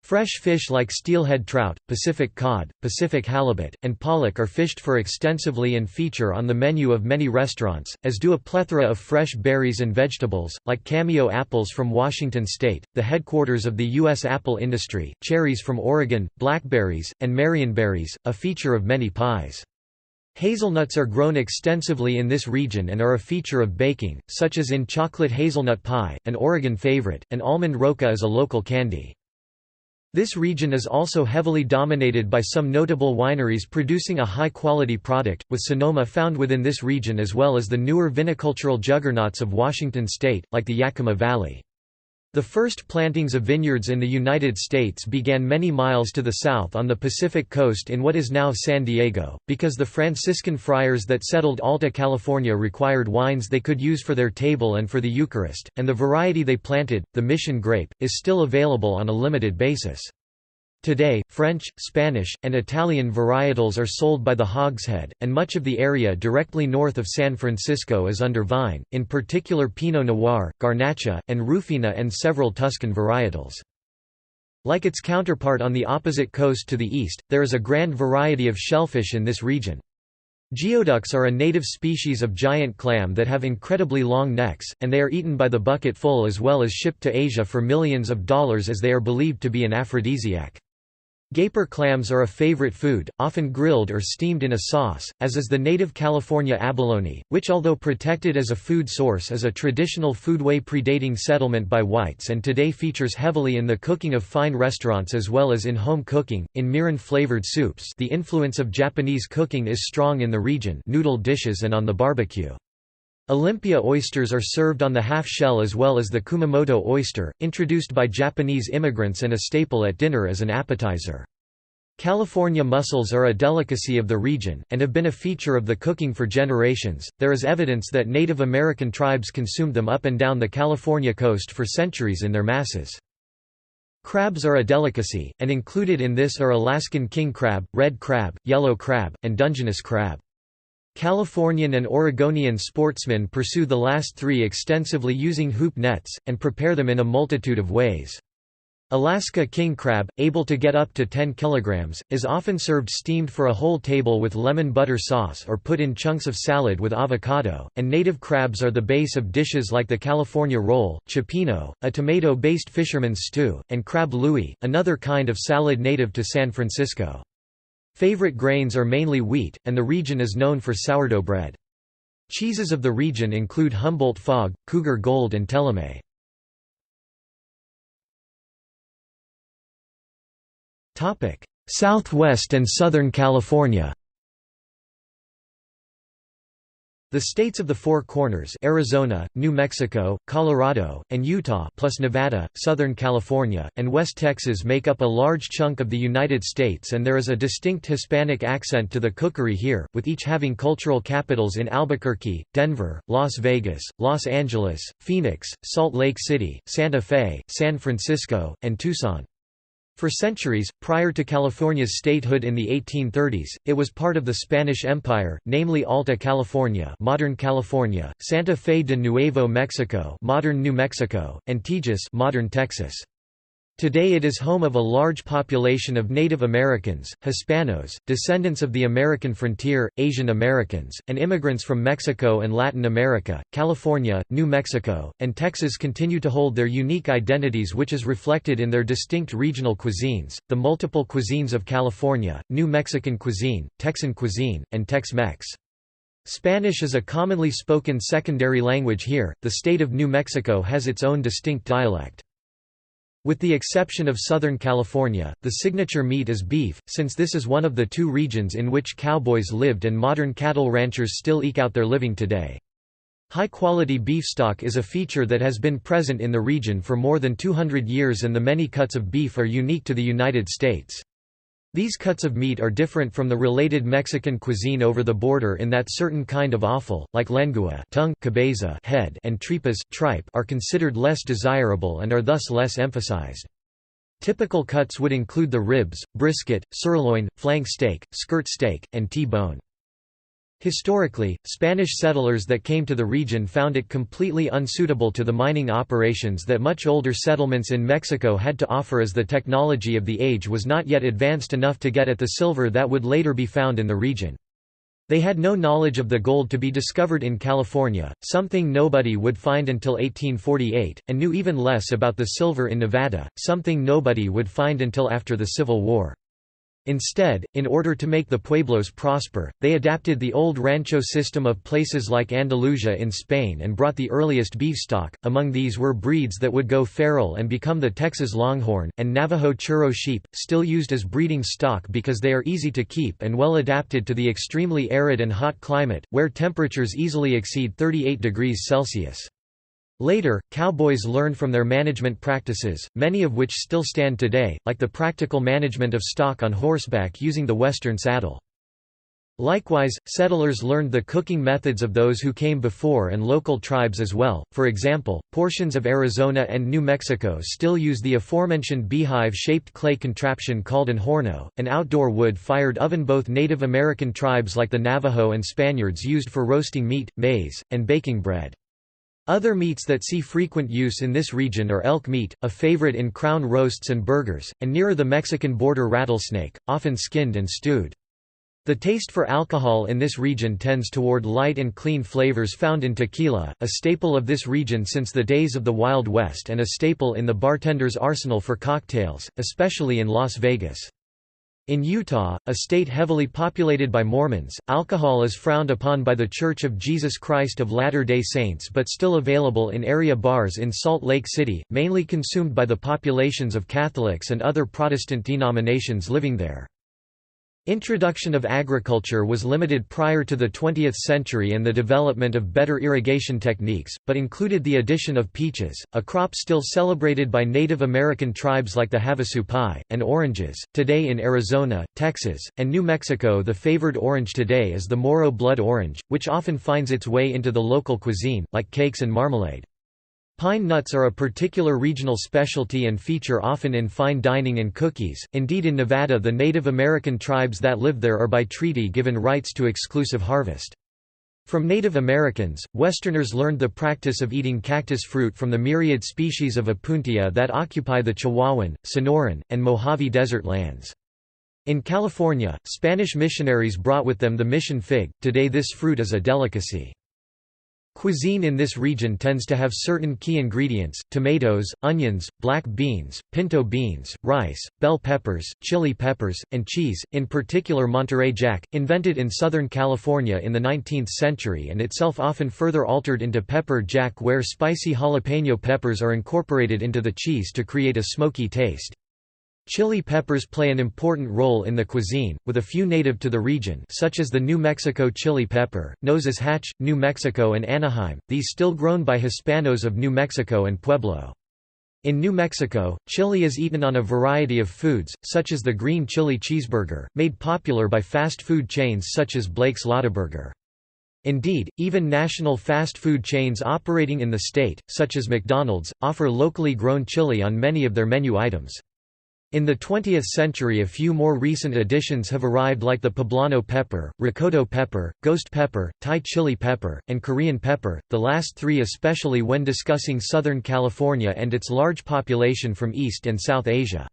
Fresh fish like steelhead trout, Pacific cod, Pacific halibut, and pollock are fished for extensively and feature on the menu of many restaurants, as do a plethora of fresh berries and vegetables, like cameo apples from Washington state, the headquarters of the U.S. apple industry, cherries from Oregon, blackberries, and marionberries, a feature of many pies. Hazelnuts are grown extensively in this region and are a feature of baking, such as in chocolate hazelnut pie, an Oregon favorite, and almond roca is a local candy. This region is also heavily dominated by some notable wineries producing a high-quality product, with Sonoma found within this region as well as the newer vinicultural juggernauts of Washington state, like the Yakima Valley. The first plantings of vineyards in the United States began many miles to the south on the Pacific coast in what is now San Diego, because the Franciscan friars that settled Alta California required wines they could use for their table and for the Eucharist, and the variety they planted, the Mission grape, is still available on a limited basis. Today, French, Spanish, and Italian varietals are sold by the hogshead, and much of the area directly north of San Francisco is under vine, in particular Pinot Noir, Garnacha, and Rufina and several Tuscan varietals. Like its counterpart on the opposite coast to the east, there is a grand variety of shellfish in this region. Geoducks are a native species of giant clam that have incredibly long necks, and they are eaten by the bucketful as well as shipped to Asia for millions of dollars as they are believed to be an aphrodisiac. Gaper clams are a favorite food, often grilled or steamed in a sauce, as is the native California abalone, which although protected as a food source is a traditional foodway predating settlement by whites and today features heavily in the cooking of fine restaurants as well as in home cooking, in mirin-flavored soups. The influence of Japanese cooking is strong in the region, noodle dishes and on the barbecue. Olympia oysters are served on the half-shell as well as the Kumamoto oyster, introduced by Japanese immigrants and a staple at dinner as an appetizer. California mussels are a delicacy of the region, and have been a feature of the cooking for generations. There is evidence that Native American tribes consumed them up and down the California coast for centuries in their masses. Crabs are a delicacy, and included in this are Alaskan king crab, red crab, yellow crab, and Dungeness crab. Californian and Oregonian sportsmen pursue the last three extensively using hoop nets, and prepare them in a multitude of ways. Alaska king crab, able to get up to 10 kilograms, is often served steamed for a whole table with lemon butter sauce or put in chunks of salad with avocado, and native crabs are the base of dishes like the California roll, cioppino, a tomato-based fisherman's stew, and crab louis, another kind of salad native to San Francisco. Favorite grains are mainly wheat, and the region is known for sourdough bread. Cheeses of the region include Humboldt Fog, Cougar Gold and Teleme. Southwest and Southern California. The states of the Four Corners, Arizona, New Mexico, Colorado, and Utah, plus Nevada, Southern California, and West Texas make up a large chunk of the United States, and there is a distinct Hispanic accent to the cookery here, with each having cultural capitals in Albuquerque, Denver, Las Vegas, Los Angeles, Phoenix, Salt Lake City, Santa Fe, San Francisco, and Tucson. For centuries, prior to California's statehood in the 1830s, it was part of the Spanish Empire, namely Alta California, modern California, Santa Fe de Nuevo Mexico, modern New Mexico, and Tejas, modern Texas. Today it is home of a large population of Native Americans, Hispanos, descendants of the American frontier, Asian Americans, and immigrants from Mexico and Latin America. California, New Mexico, and Texas continue to hold their unique identities, which is reflected in their distinct regional cuisines, the multiple cuisines of California, New Mexican cuisine, Texan cuisine, and Tex-Mex. Spanish is a commonly spoken secondary language here. The state of New Mexico has its own distinct dialect. With the exception of Southern California, the signature meat is beef, since this is one of the two regions in which cowboys lived and modern cattle ranchers still eke out their living today. High-quality beef stock is a feature that has been present in the region for more than 200 years, and the many cuts of beef are unique to the United States. These cuts of meat are different from the related Mexican cuisine over the border in that certain kind of offal, like lengua tongue, cabeza head, and tripas tripe, are considered less desirable and are thus less emphasized. Typical cuts would include the ribs, brisket, sirloin, flank steak, skirt steak, and T-bone. Historically, Spanish settlers that came to the region found it completely unsuitable to the mining operations that much older settlements in Mexico had to offer, as the technology of the age was not yet advanced enough to get at the silver that would later be found in the region. They had no knowledge of the gold to be discovered in California, something nobody would find until 1848, and knew even less about the silver in Nevada, something nobody would find until after the Civil War. Instead, in order to make the pueblos prosper, they adapted the old rancho system of places like Andalusia in Spain and brought the earliest beef stock. Among these were breeds that would go feral and become the Texas Longhorn, and Navajo Churro sheep, still used as breeding stock because they are easy to keep and well adapted to the extremely arid and hot climate, where temperatures easily exceed 38 degrees Celsius. Later, cowboys learned from their management practices, many of which still stand today, like the practical management of stock on horseback using the western saddle. Likewise, settlers learned the cooking methods of those who came before and local tribes as well. For example, portions of Arizona and New Mexico still use the aforementioned beehive-shaped clay contraption called an horno, an outdoor wood-fired oven both Native American tribes like the Navajo and Spaniards used for roasting meat, maize, and baking bread. Other meats that see frequent use in this region are elk meat, a favorite in crown roasts and burgers, and nearer the Mexican border rattlesnake, often skinned and stewed. The taste for alcohol in this region tends toward light and clean flavors found in tequila, a staple of this region since the days of the Wild West and a staple in the bartender's arsenal for cocktails, especially in Las Vegas. In Utah, a state heavily populated by Mormons, alcohol is frowned upon by the Church of Jesus Christ of Latter-day Saints but still available in area bars in Salt Lake City, mainly consumed by the populations of Catholics and other Protestant denominations living there. Introduction of agriculture was limited prior to the 20th century and the development of better irrigation techniques, but included the addition of peaches, a crop still celebrated by Native American tribes like the Havasupai, and oranges. Today in Arizona, Texas, and New Mexico, the favored orange today is the Moro blood orange, which often finds its way into the local cuisine, like cakes and marmalade. Pine nuts are a particular regional specialty and feature often in fine dining and cookies. Indeed, in Nevada, the Native American tribes that live there are by treaty given rights to exclusive harvest. From Native Americans, Westerners learned the practice of eating cactus fruit from the myriad species of Opuntia that occupy the Chihuahuan, Sonoran, and Mojave Desert lands. In California, Spanish missionaries brought with them the mission fig. Today this fruit is a delicacy. Cuisine in this region tends to have certain key ingredients: tomatoes, onions, black beans, pinto beans, rice, bell peppers, chili peppers, and cheese, in particular Monterey Jack, invented in Southern California in the 19th century and itself often further altered into pepper jack, where spicy jalapeno peppers are incorporated into the cheese to create a smoky taste. Chili peppers play an important role in the cuisine, with a few native to the region such as the New Mexico chili pepper, known as Hatch, New Mexico and Anaheim, these still grown by Hispanos of New Mexico and Pueblo. In New Mexico, chili is eaten on a variety of foods, such as the green chili cheeseburger, made popular by fast food chains such as Blake's Lottaburger. Indeed, even national fast food chains operating in the state, such as McDonald's, offer locally grown chili on many of their menu items. In the 20th century, a few more recent additions have arrived, like the poblano pepper, rocoto pepper, ghost pepper, Thai chili pepper, and Korean pepper, the last three especially when discussing Southern California and its large population from East and South Asia.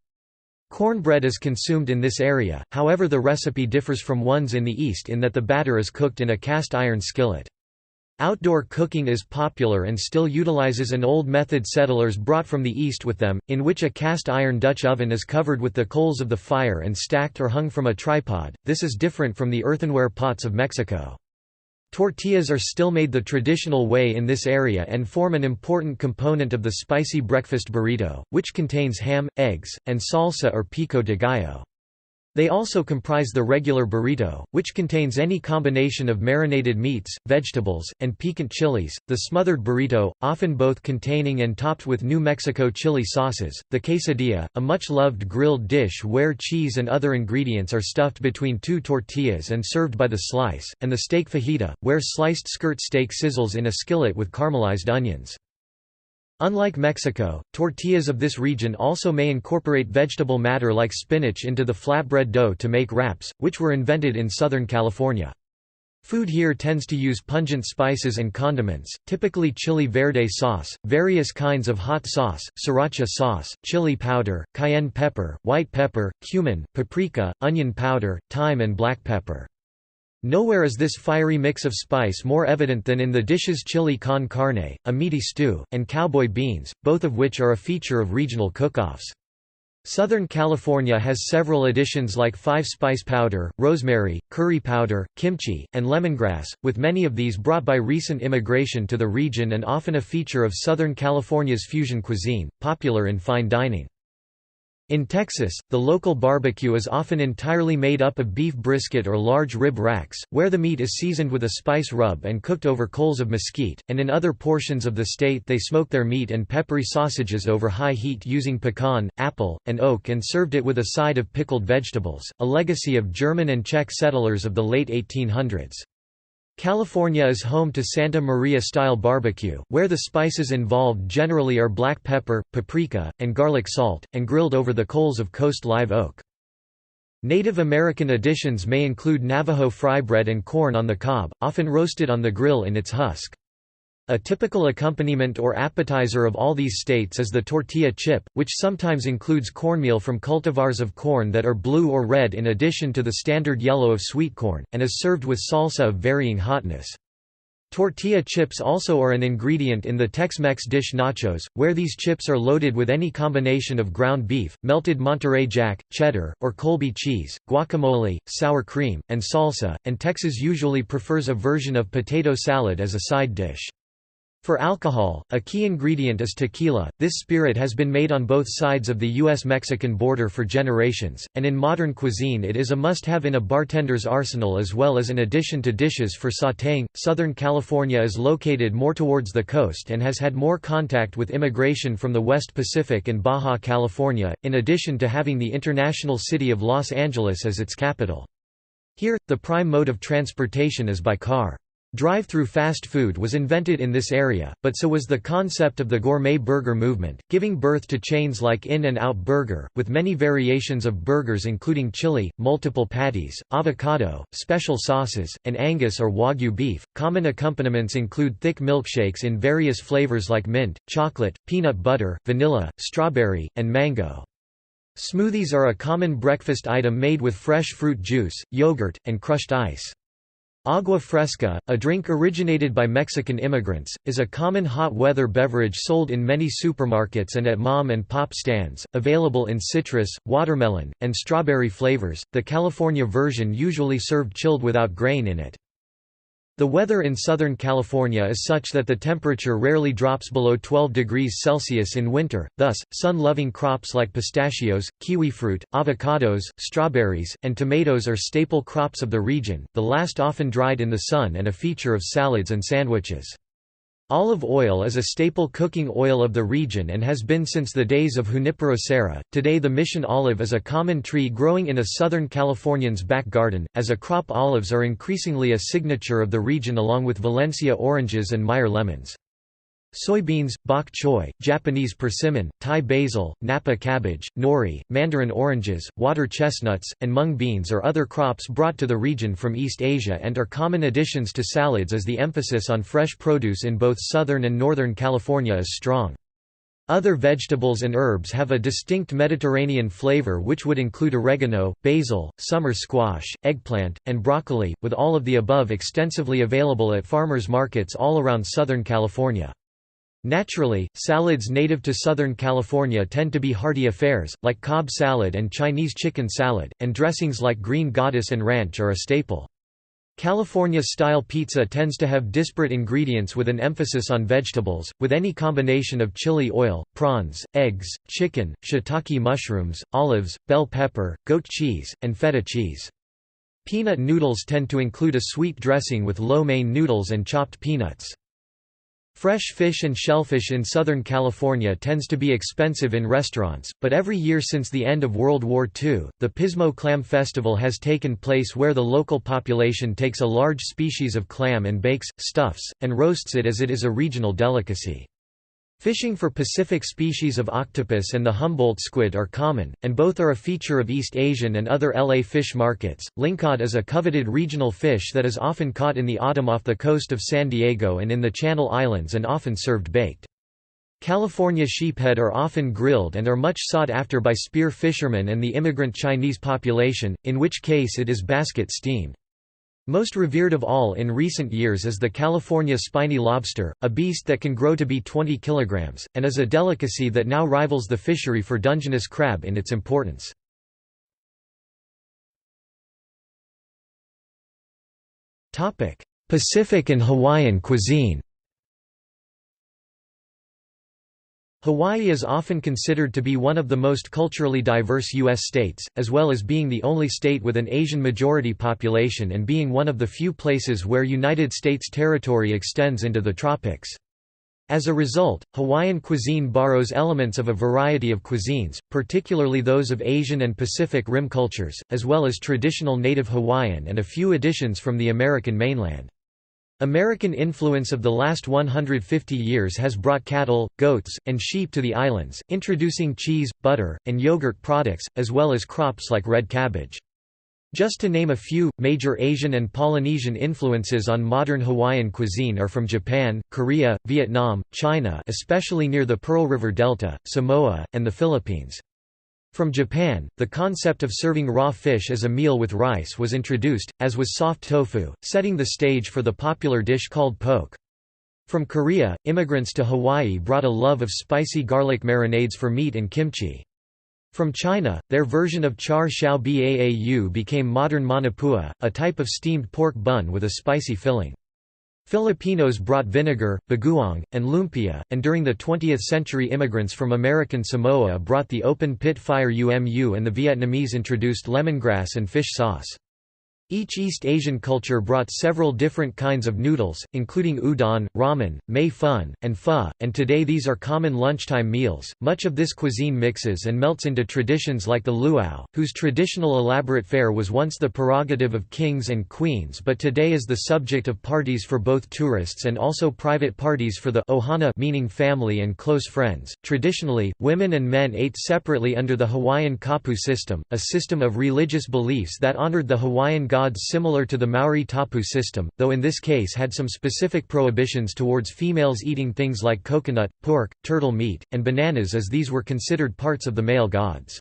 Cornbread is consumed in this area, however the recipe differs from ones in the East in that the batter is cooked in a cast-iron skillet. Outdoor cooking is popular and still utilizes an old method settlers brought from the East with them, in which a cast-iron Dutch oven is covered with the coals of the fire and stacked or hung from a tripod. This is different from the earthenware pots of Mexico. Tortillas are still made the traditional way in this area and form an important component of the spicy breakfast burrito, which contains ham, eggs, and salsa or pico de gallo. They also comprise the regular burrito, which contains any combination of marinated meats, vegetables, and piquant chilies, the smothered burrito, often both containing and topped with New Mexico chili sauces, the quesadilla, a much-loved grilled dish where cheese and other ingredients are stuffed between two tortillas and served by the slice, and the steak fajita, where sliced skirt steak sizzles in a skillet with caramelized onions. Unlike Mexico, tortillas of this region also may incorporate vegetable matter like spinach into the flatbread dough to make wraps, which were invented in Southern California. Food here tends to use pungent spices and condiments, typically chili verde sauce, various kinds of hot sauce, sriracha sauce, chili powder, cayenne pepper, white pepper, cumin, paprika, onion powder, thyme and black pepper. Nowhere is this fiery mix of spice more evident than in the dishes chili con carne, a meaty stew, and cowboy beans, both of which are a feature of regional cook-offs. Southern California has several additions like 5-spice powder, rosemary, curry powder, kimchi, and lemongrass, with many of these brought by recent immigration to the region and often a feature of Southern California's fusion cuisine, popular in fine dining. In Texas, the local barbecue is often entirely made up of beef brisket or large rib racks, where the meat is seasoned with a spice rub and cooked over coals of mesquite, and in other portions of the state they smoke their meat and peppery sausages over high heat using pecan, apple, and oak and served it with a side of pickled vegetables, a legacy of German and Czech settlers of the late 1800s. California is home to Santa Maria-style barbecue, where the spices involved generally are black pepper, paprika, and garlic salt, and grilled over the coals of Coast live oak. Native American additions may include Navajo fry bread and corn on the cob, often roasted on the grill in its husk. A typical accompaniment or appetizer of all these states is the tortilla chip, which sometimes includes cornmeal from cultivars of corn that are blue or red in addition to the standard yellow of sweet corn, and is served with salsa of varying hotness. Tortilla chips also are an ingredient in the Tex-Mex dish nachos, where these chips are loaded with any combination of ground beef, melted Monterey Jack, cheddar, or Colby cheese, guacamole, sour cream, and salsa, and Texas usually prefers a version of potato salad as a side dish. For alcohol, a key ingredient is tequila. This spirit has been made on both sides of the U.S.-Mexican border for generations, and in modern cuisine it is a must-have in a bartender's arsenal as well as an addition to dishes for sautéing. Southern California is located more towards the coast and has had more contact with immigration from the West Pacific and Baja California, in addition to having the international city of Los Angeles as its capital. Here, the prime mode of transportation is by car. Drive-through fast food was invented in this area, but so was the concept of the gourmet burger movement, giving birth to chains like In-N-Out Burger, with many variations of burgers including chili, multiple patties, avocado, special sauces, and Angus or Wagyu beef. Common accompaniments include thick milkshakes in various flavors like mint, chocolate, peanut butter, vanilla, strawberry, and mango. Smoothies are a common breakfast item made with fresh fruit juice, yogurt, and crushed ice. Agua fresca, a drink originated by Mexican immigrants, is a common hot weather beverage sold in many supermarkets and at mom and pop stands, available in citrus, watermelon, and strawberry flavors. The California version usually served chilled without grain in it. The weather in Southern California is such that the temperature rarely drops below 12 degrees Celsius in winter, thus, sun-loving crops like pistachios, kiwifruit, avocados, strawberries, and tomatoes are staple crops of the region, the last often dried in the sun and a feature of salads and sandwiches. Olive oil is a staple cooking oil of the region and has been since the days of Junipero serra. Today the mission olive is a common tree growing in a Southern Californian's back garden, as a crop olives are increasingly a signature of the region along with Valencia oranges and Meyer lemons. Soybeans, bok choy, Japanese persimmon, Thai basil, Napa cabbage, nori, mandarin oranges, water chestnuts, and mung beans are other crops brought to the region from East Asia and are common additions to salads as the emphasis on fresh produce in both Southern and Northern California is strong. Other vegetables and herbs have a distinct Mediterranean flavor which would include oregano, basil, summer squash, eggplant, and broccoli, with all of the above extensively available at farmers markets all around Southern California. Naturally, salads native to Southern California tend to be hearty affairs, like Cobb salad and Chinese chicken salad, and dressings like Green Goddess and ranch are a staple. California-style pizza tends to have disparate ingredients with an emphasis on vegetables, with any combination of chili oil, prawns, eggs, chicken, shiitake mushrooms, olives, bell pepper, goat cheese, and feta cheese. Peanut noodles tend to include a sweet dressing with lo mein noodles and chopped peanuts. Fresh fish and shellfish in Southern California tends to be expensive in restaurants, but every year since the end of World War II, the Pismo Clam Festival has taken place where the local population takes a large species of clam and bakes, stuffs, and roasts it as it is a regional delicacy. Fishing for Pacific species of octopus and the Humboldt squid are common, and both are a feature of East Asian and other LA fish markets. Lingcod is a coveted regional fish that is often caught in the autumn off the coast of San Diego and in the Channel Islands and often served baked. California sheephead are often grilled and are much sought after by spear fishermen and the immigrant Chinese population, in which case it is basket steamed. Most revered of all in recent years is the California spiny lobster, a beast that can grow to be 20 kilograms, and is a delicacy that now rivals the fishery for Dungeness crab in its importance. Pacific and Hawaiian cuisine. Hawaii is often considered to be one of the most culturally diverse U.S. states, as well as being the only state with an Asian majority population and being one of the few places where United States territory extends into the tropics. As a result, Hawaiian cuisine borrows elements of a variety of cuisines, particularly those of Asian and Pacific Rim cultures, as well as traditional native Hawaiian and a few additions from the American mainland. American influence of the last 150 years has brought cattle, goats, and sheep to the islands, introducing cheese, butter, and yogurt products, as well as crops like red cabbage. Just to name a few, major Asian and Polynesian influences on modern Hawaiian cuisine are from Japan, Korea, Vietnam, China especially near the Pearl River Delta, Samoa, and the Philippines. From Japan, the concept of serving raw fish as a meal with rice was introduced, as was soft tofu, setting the stage for the popular dish called poke. From Korea, immigrants to Hawaii brought a love of spicy garlic marinades for meat and kimchi. From China, their version of char siu baau became modern manapua, a type of steamed pork bun with a spicy filling. Filipinos brought vinegar, bagoong, and lumpia, and during the 20th century immigrants from American Samoa brought the open-pit fire umu and the Vietnamese introduced lemongrass and fish sauce. Each East Asian culture brought several different kinds of noodles, including udon, ramen, mei fun, and pho, and today these are common lunchtime meals. Much of this cuisine mixes and melts into traditions like the luau, whose traditional elaborate fare was once the prerogative of kings and queens but today is the subject of parties for both tourists and also private parties for the ohana, meaning family and close friends. Traditionally, women and men ate separately under the Hawaiian kapu system, a system of religious beliefs that honored the Hawaiian gods similar to the Maori tapu system, though in this case had some specific prohibitions towards females eating things like coconut, pork, turtle meat, and bananas as these were considered parts of the male gods.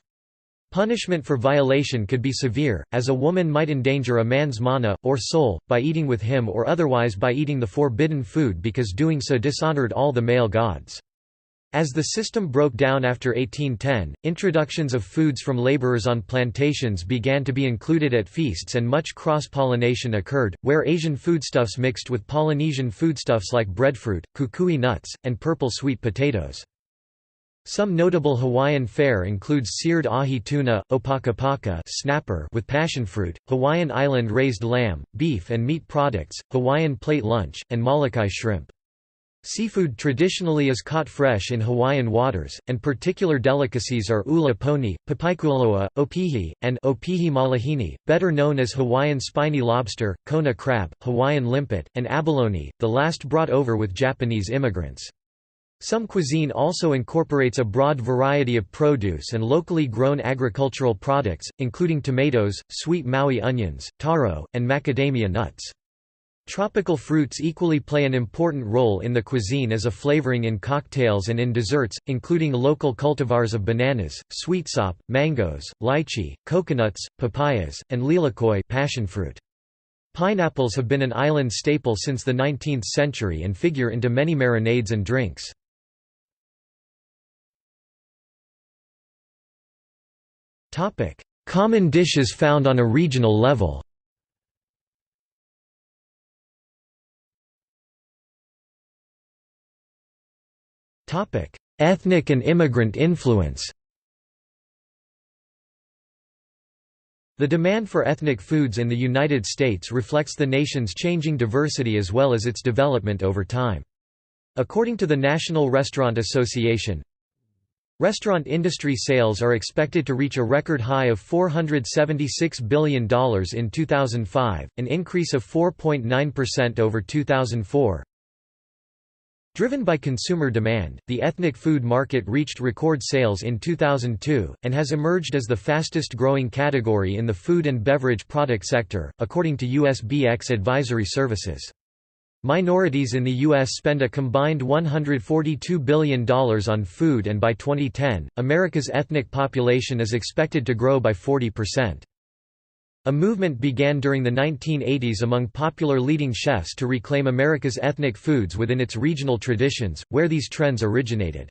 Punishment for violation could be severe, as a woman might endanger a man's mana, or soul, by eating with him or otherwise by eating the forbidden food because doing so dishonored all the male gods. As the system broke down after 1810, introductions of foods from laborers on plantations began to be included at feasts and much cross-pollination occurred, where Asian foodstuffs mixed with Polynesian foodstuffs like breadfruit, kukui nuts, and purple sweet potatoes. Some notable Hawaiian fare includes seared ahi tuna, opakapaka snapper with passionfruit, Hawaiian island raised lamb, beef and meat products, Hawaiian plate lunch, and Molokai shrimp. Seafood traditionally is caught fresh in Hawaiian waters, and particular delicacies are ula poni, papaikualoa, opihi, and opihi malahini, better known as Hawaiian spiny lobster, kona crab, Hawaiian limpet, and abalone, the last brought over with Japanese immigrants. Some cuisine also incorporates a broad variety of produce and locally grown agricultural products, including tomatoes, sweet Maui onions, taro, and macadamia nuts. Tropical fruits equally play an important role in the cuisine as a flavoring in cocktails and in desserts, including local cultivars of bananas, sweetsop, mangoes, lychee, coconuts, papayas, and lilikoi passionfruit. Pineapples have been an island staple since the 19th century and figure into many marinades and drinks. Common dishes found on a regional level. Ethnic and immigrant influence. The demand for ethnic foods in the United States reflects the nation's changing diversity as well as its development over time. According to the National Restaurant Association, restaurant industry sales are expected to reach a record high of $476 billion in 2005, an increase of 4.9% over 2004. Driven by consumer demand, the ethnic food market reached record sales in 2002, and has emerged as the fastest-growing category in the food and beverage product sector, according to USBX Advisory Services. Minorities in the U.S. spend a combined $142 billion on food, and by 2010, America's ethnic population is expected to grow by 40%. A movement began during the 1980s among popular leading chefs to reclaim America's ethnic foods within its regional traditions, where these trends originated.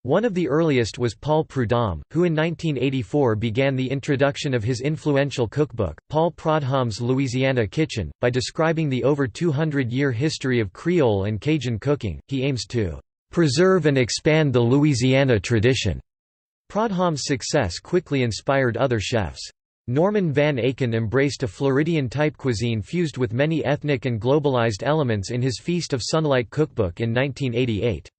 One of the earliest was Paul Prudhomme, who in 1984 began the introduction of his influential cookbook, Paul Prudhomme's Louisiana Kitchen. By describing the over 200-year history of Creole and Cajun cooking, he aims to preserve and expand the Louisiana tradition. Prudhomme's success quickly inspired other chefs. Norman Van Aken embraced a Floridian-type cuisine fused with many ethnic and globalized elements in his Feast of Sunlight cookbook in 1988.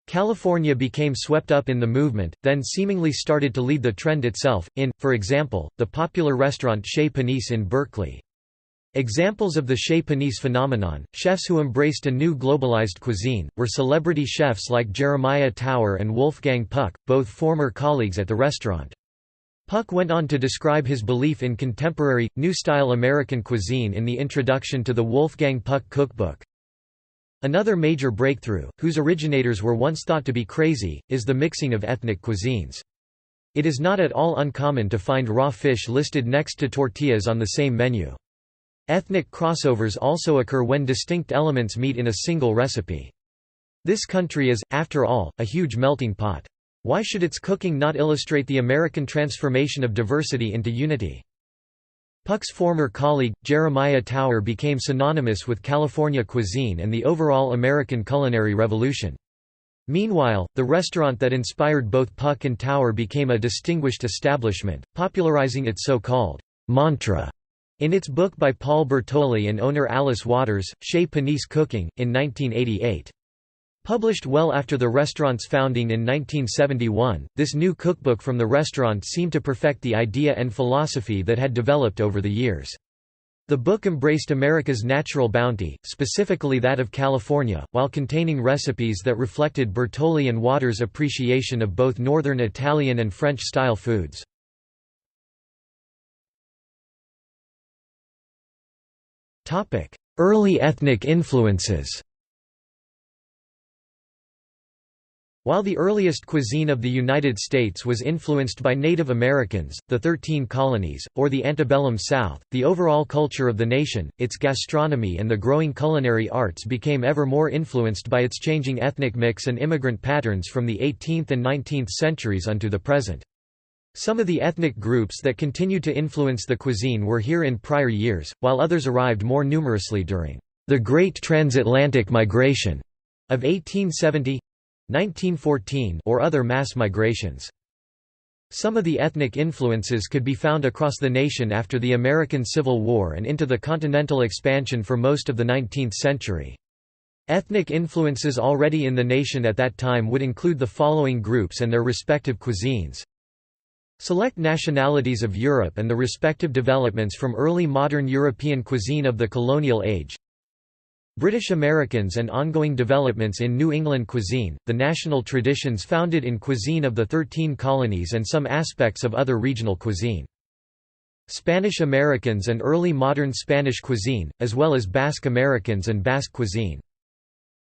California became swept up in the movement, then seemingly started to lead the trend itself, for example, the popular restaurant Chez Panisse in Berkeley. Examples of the Chez Panisse phenomenon, chefs who embraced a new globalized cuisine, were celebrity chefs like Jeremiah Tower and Wolfgang Puck, both former colleagues at the restaurant. Puck went on to describe his belief in contemporary, new-style American cuisine in the introduction to the Wolfgang Puck cookbook. Another major breakthrough, whose originators were once thought to be crazy, is the mixing of ethnic cuisines. It is not at all uncommon to find raw fish listed next to tortillas on the same menu. Ethnic crossovers also occur when distinct elements meet in a single recipe. This country is, after all, a huge melting pot. Why should its cooking not illustrate the American transformation of diversity into unity? Puck's former colleague, Jeremiah Tower, became synonymous with California cuisine and the overall American culinary revolution. Meanwhile, the restaurant that inspired both Puck and Tower became a distinguished establishment, popularizing its so-called mantra in its book by Paul Bertoli and owner Alice Waters, Chez Panisse Cooking, in 1988. Published well after the restaurant's founding in 1971, this new cookbook from the restaurant seemed to perfect the idea and philosophy that had developed over the years. The book embraced America's natural bounty, specifically that of California, while containing recipes that reflected Bertoli and Waters' appreciation of both Northern Italian and French-style foods. Early ethnic influences. While the earliest cuisine of the United States was influenced by Native Americans, the 13 colonies, or the antebellum South, the overall culture of the nation, its gastronomy and the growing culinary arts became ever more influenced by its changing ethnic mix and immigrant patterns from the 18th and 19th centuries unto the present. Some of the ethnic groups that continued to influence the cuisine were here in prior years, while others arrived more numerously during the Great Transatlantic Migration of 1870. 1914 or other mass migrations. Some of the ethnic influences could be found across the nation after the American Civil War and into the continental expansion for most of the 19th century. Ethnic influences already in the nation at that time would include the following groups and their respective cuisines. Select nationalities of Europe and the respective developments from early modern European cuisine of the colonial age. British Americans and ongoing developments in New England cuisine, the national traditions founded in cuisine of the 13 colonies and some aspects of other regional cuisine. Spanish Americans and early modern Spanish cuisine, as well as Basque Americans and Basque cuisine.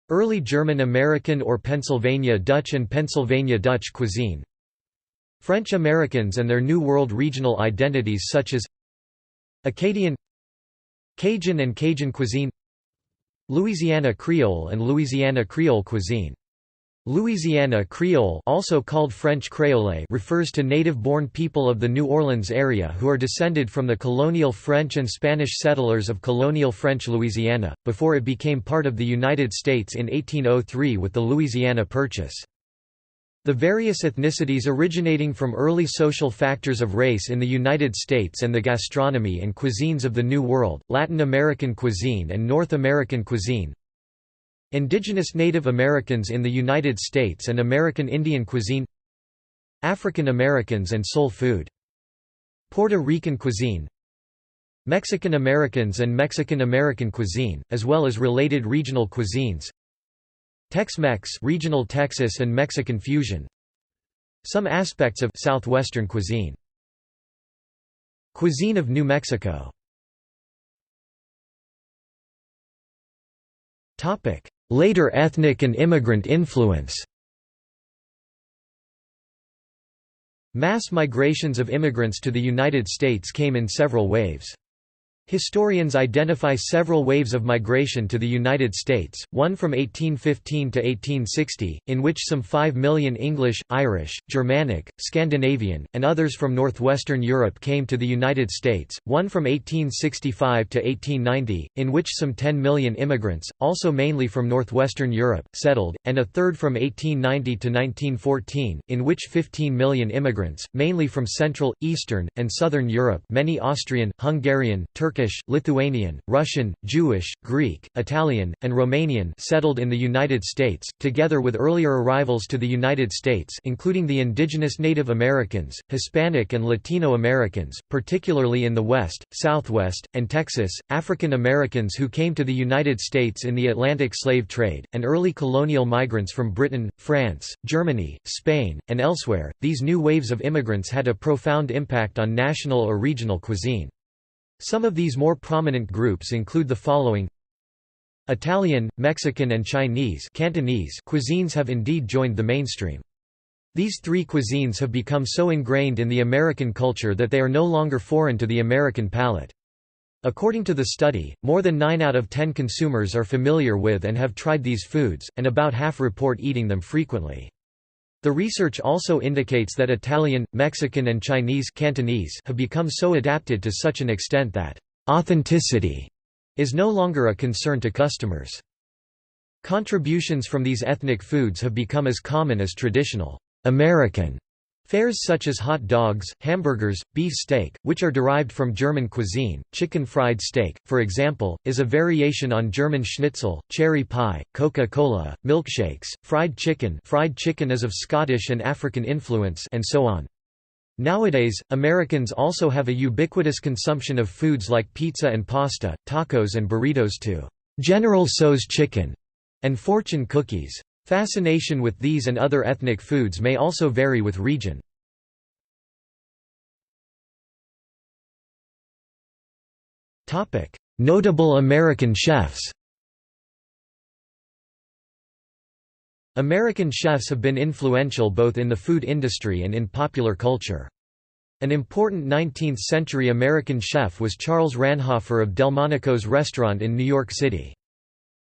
Early German American or Pennsylvania Dutch and Pennsylvania Dutch cuisine. French Americans and their New World regional identities such as Acadian, Cajun and Cajun cuisine, Louisiana Creole and Louisiana Creole cuisine. Louisiana Creole, also called French Créole, refers to native-born people of the New Orleans area who are descended from the colonial French and Spanish settlers of colonial French Louisiana, before it became part of the United States in 1803 with the Louisiana Purchase. The various ethnicities originating from early social factors of race in the United States and the gastronomy and cuisines of the New World, Latin American cuisine and North American cuisine. Indigenous Native Americans in the United States and American Indian cuisine. African Americans and soul food. Puerto Rican cuisine. Mexican Americans and Mexican American cuisine, as well as related regional cuisines. Tex-Mex, regional Texas and Mexican fusion. Some aspects of Southwestern cuisine. Cuisine of New Mexico. Topic: Later ethnic and immigrant influence. Mass migrations of immigrants to the United States came in several waves. Historians identify several waves of migration to the United States, one from 1815 to 1860, in which some 5 million English, Irish, Germanic, Scandinavian, and others from northwestern Europe came to the United States, one from 1865 to 1890, in which some 10 million immigrants, also mainly from northwestern Europe, settled, and a third from 1890 to 1914, in which 15 million immigrants, mainly from Central, Eastern, and Southern Europe, many Austrian, Hungarian, Turkish, Lithuanian, Russian, Jewish, Greek, Italian, and Romanian settled in the United States, together with earlier arrivals to the United States including the indigenous Native Americans, Hispanic and Latino Americans, particularly in the West, Southwest, and Texas, African Americans who came to the United States in the Atlantic slave trade, and early colonial migrants from Britain, France, Germany, Spain, and elsewhere. These new waves of immigrants had a profound impact on national or regional cuisine. Some of these more prominent groups include the following: Italian, Mexican and Chinese Cantonese cuisines have indeed joined the mainstream. These three cuisines have become so ingrained in the American culture that they are no longer foreign to the American palate. According to the study, more than 9 out of 10 consumers are familiar with and have tried these foods, and about half report eating them frequently. The research also indicates that Italian, Mexican and Chinese Cantonese have become so adapted to such an extent that authenticity is no longer a concern to customers. Contributions from these ethnic foods have become as common as traditional American fares such as hot dogs, hamburgers, beef steak, which are derived from German cuisine. Chicken fried steak, for example, is a variation on German schnitzel, cherry pie, Coca-Cola, milkshakes, fried chicken is of Scottish and African influence, and so on. Nowadays, Americans also have a ubiquitous consumption of foods like pizza and pasta, tacos and burritos to General Tso's chicken and fortune cookies. Fascination with these and other ethnic foods may also vary with region. Notable American chefs. American chefs have been influential both in the food industry and in popular culture. An important 19th-century American chef was Charles Ranhofer of Delmonico's restaurant in New York City.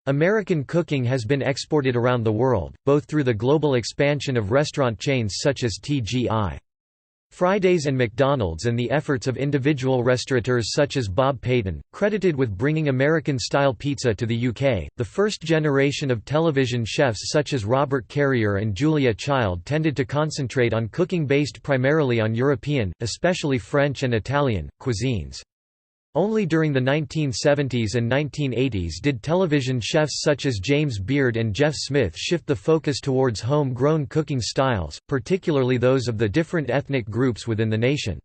American cooking has been exported around the world, both through the global expansion of restaurant chains such as TGI Fridays and McDonald's and the efforts of individual restaurateurs such as Bob Payton, credited with bringing American-style pizza to the UK. The first generation of television chefs such as Robert Carrier and Julia Child tended to concentrate on cooking based primarily on European, especially French and Italian, cuisines. Only during the 1970s and 1980s did television chefs such as James Beard and Jeff Smith shift the focus towards home-grown cooking styles, particularly those of the different ethnic groups within the nation.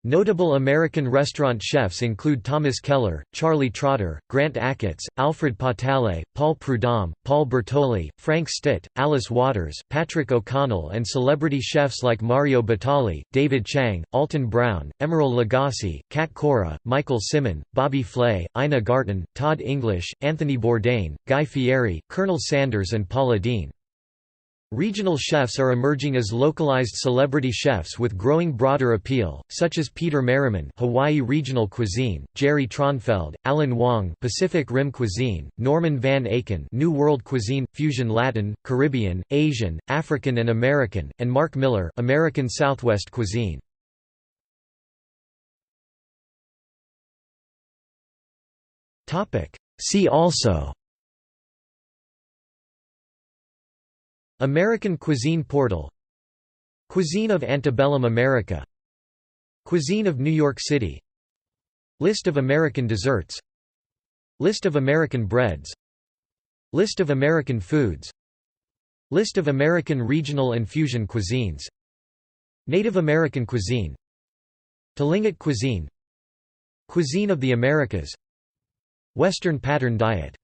Notable American restaurant chefs include Thomas Keller, Charlie Trotter, Grant Achatz, Alfred Patale, Paul Prudhomme, Paul Bertoli, Frank Stitt, Alice Waters, Patrick O'Connell and celebrity chefs like Mario Batali, David Chang, Alton Brown, Emeril Lagasse, Kat Cora, Michael Simon, Bobby Flay, Ina Garten, Todd English, Anthony Bourdain, Guy Fieri, Colonel Sanders and Paula Deen. Regional chefs are emerging as localized celebrity chefs with growing broader appeal, such as Peter Merriman, Hawaii Regional Cuisine, Jerry Tronfeld, Alan Wong, Pacific Rim Cuisine, Norman Van Aken, New World Cuisine, Fusion Latin, Caribbean, Asian, African and American, and Mark Miller, American Southwest Cuisine. Topic: See also American Cuisine Portal, Cuisine of Antebellum America, Cuisine of New York City, List of American desserts, List of American breads, List of American foods, List of American regional and fusion cuisines, Native American cuisine, Tlingit cuisine, Cuisine of the Americas, Western pattern diet.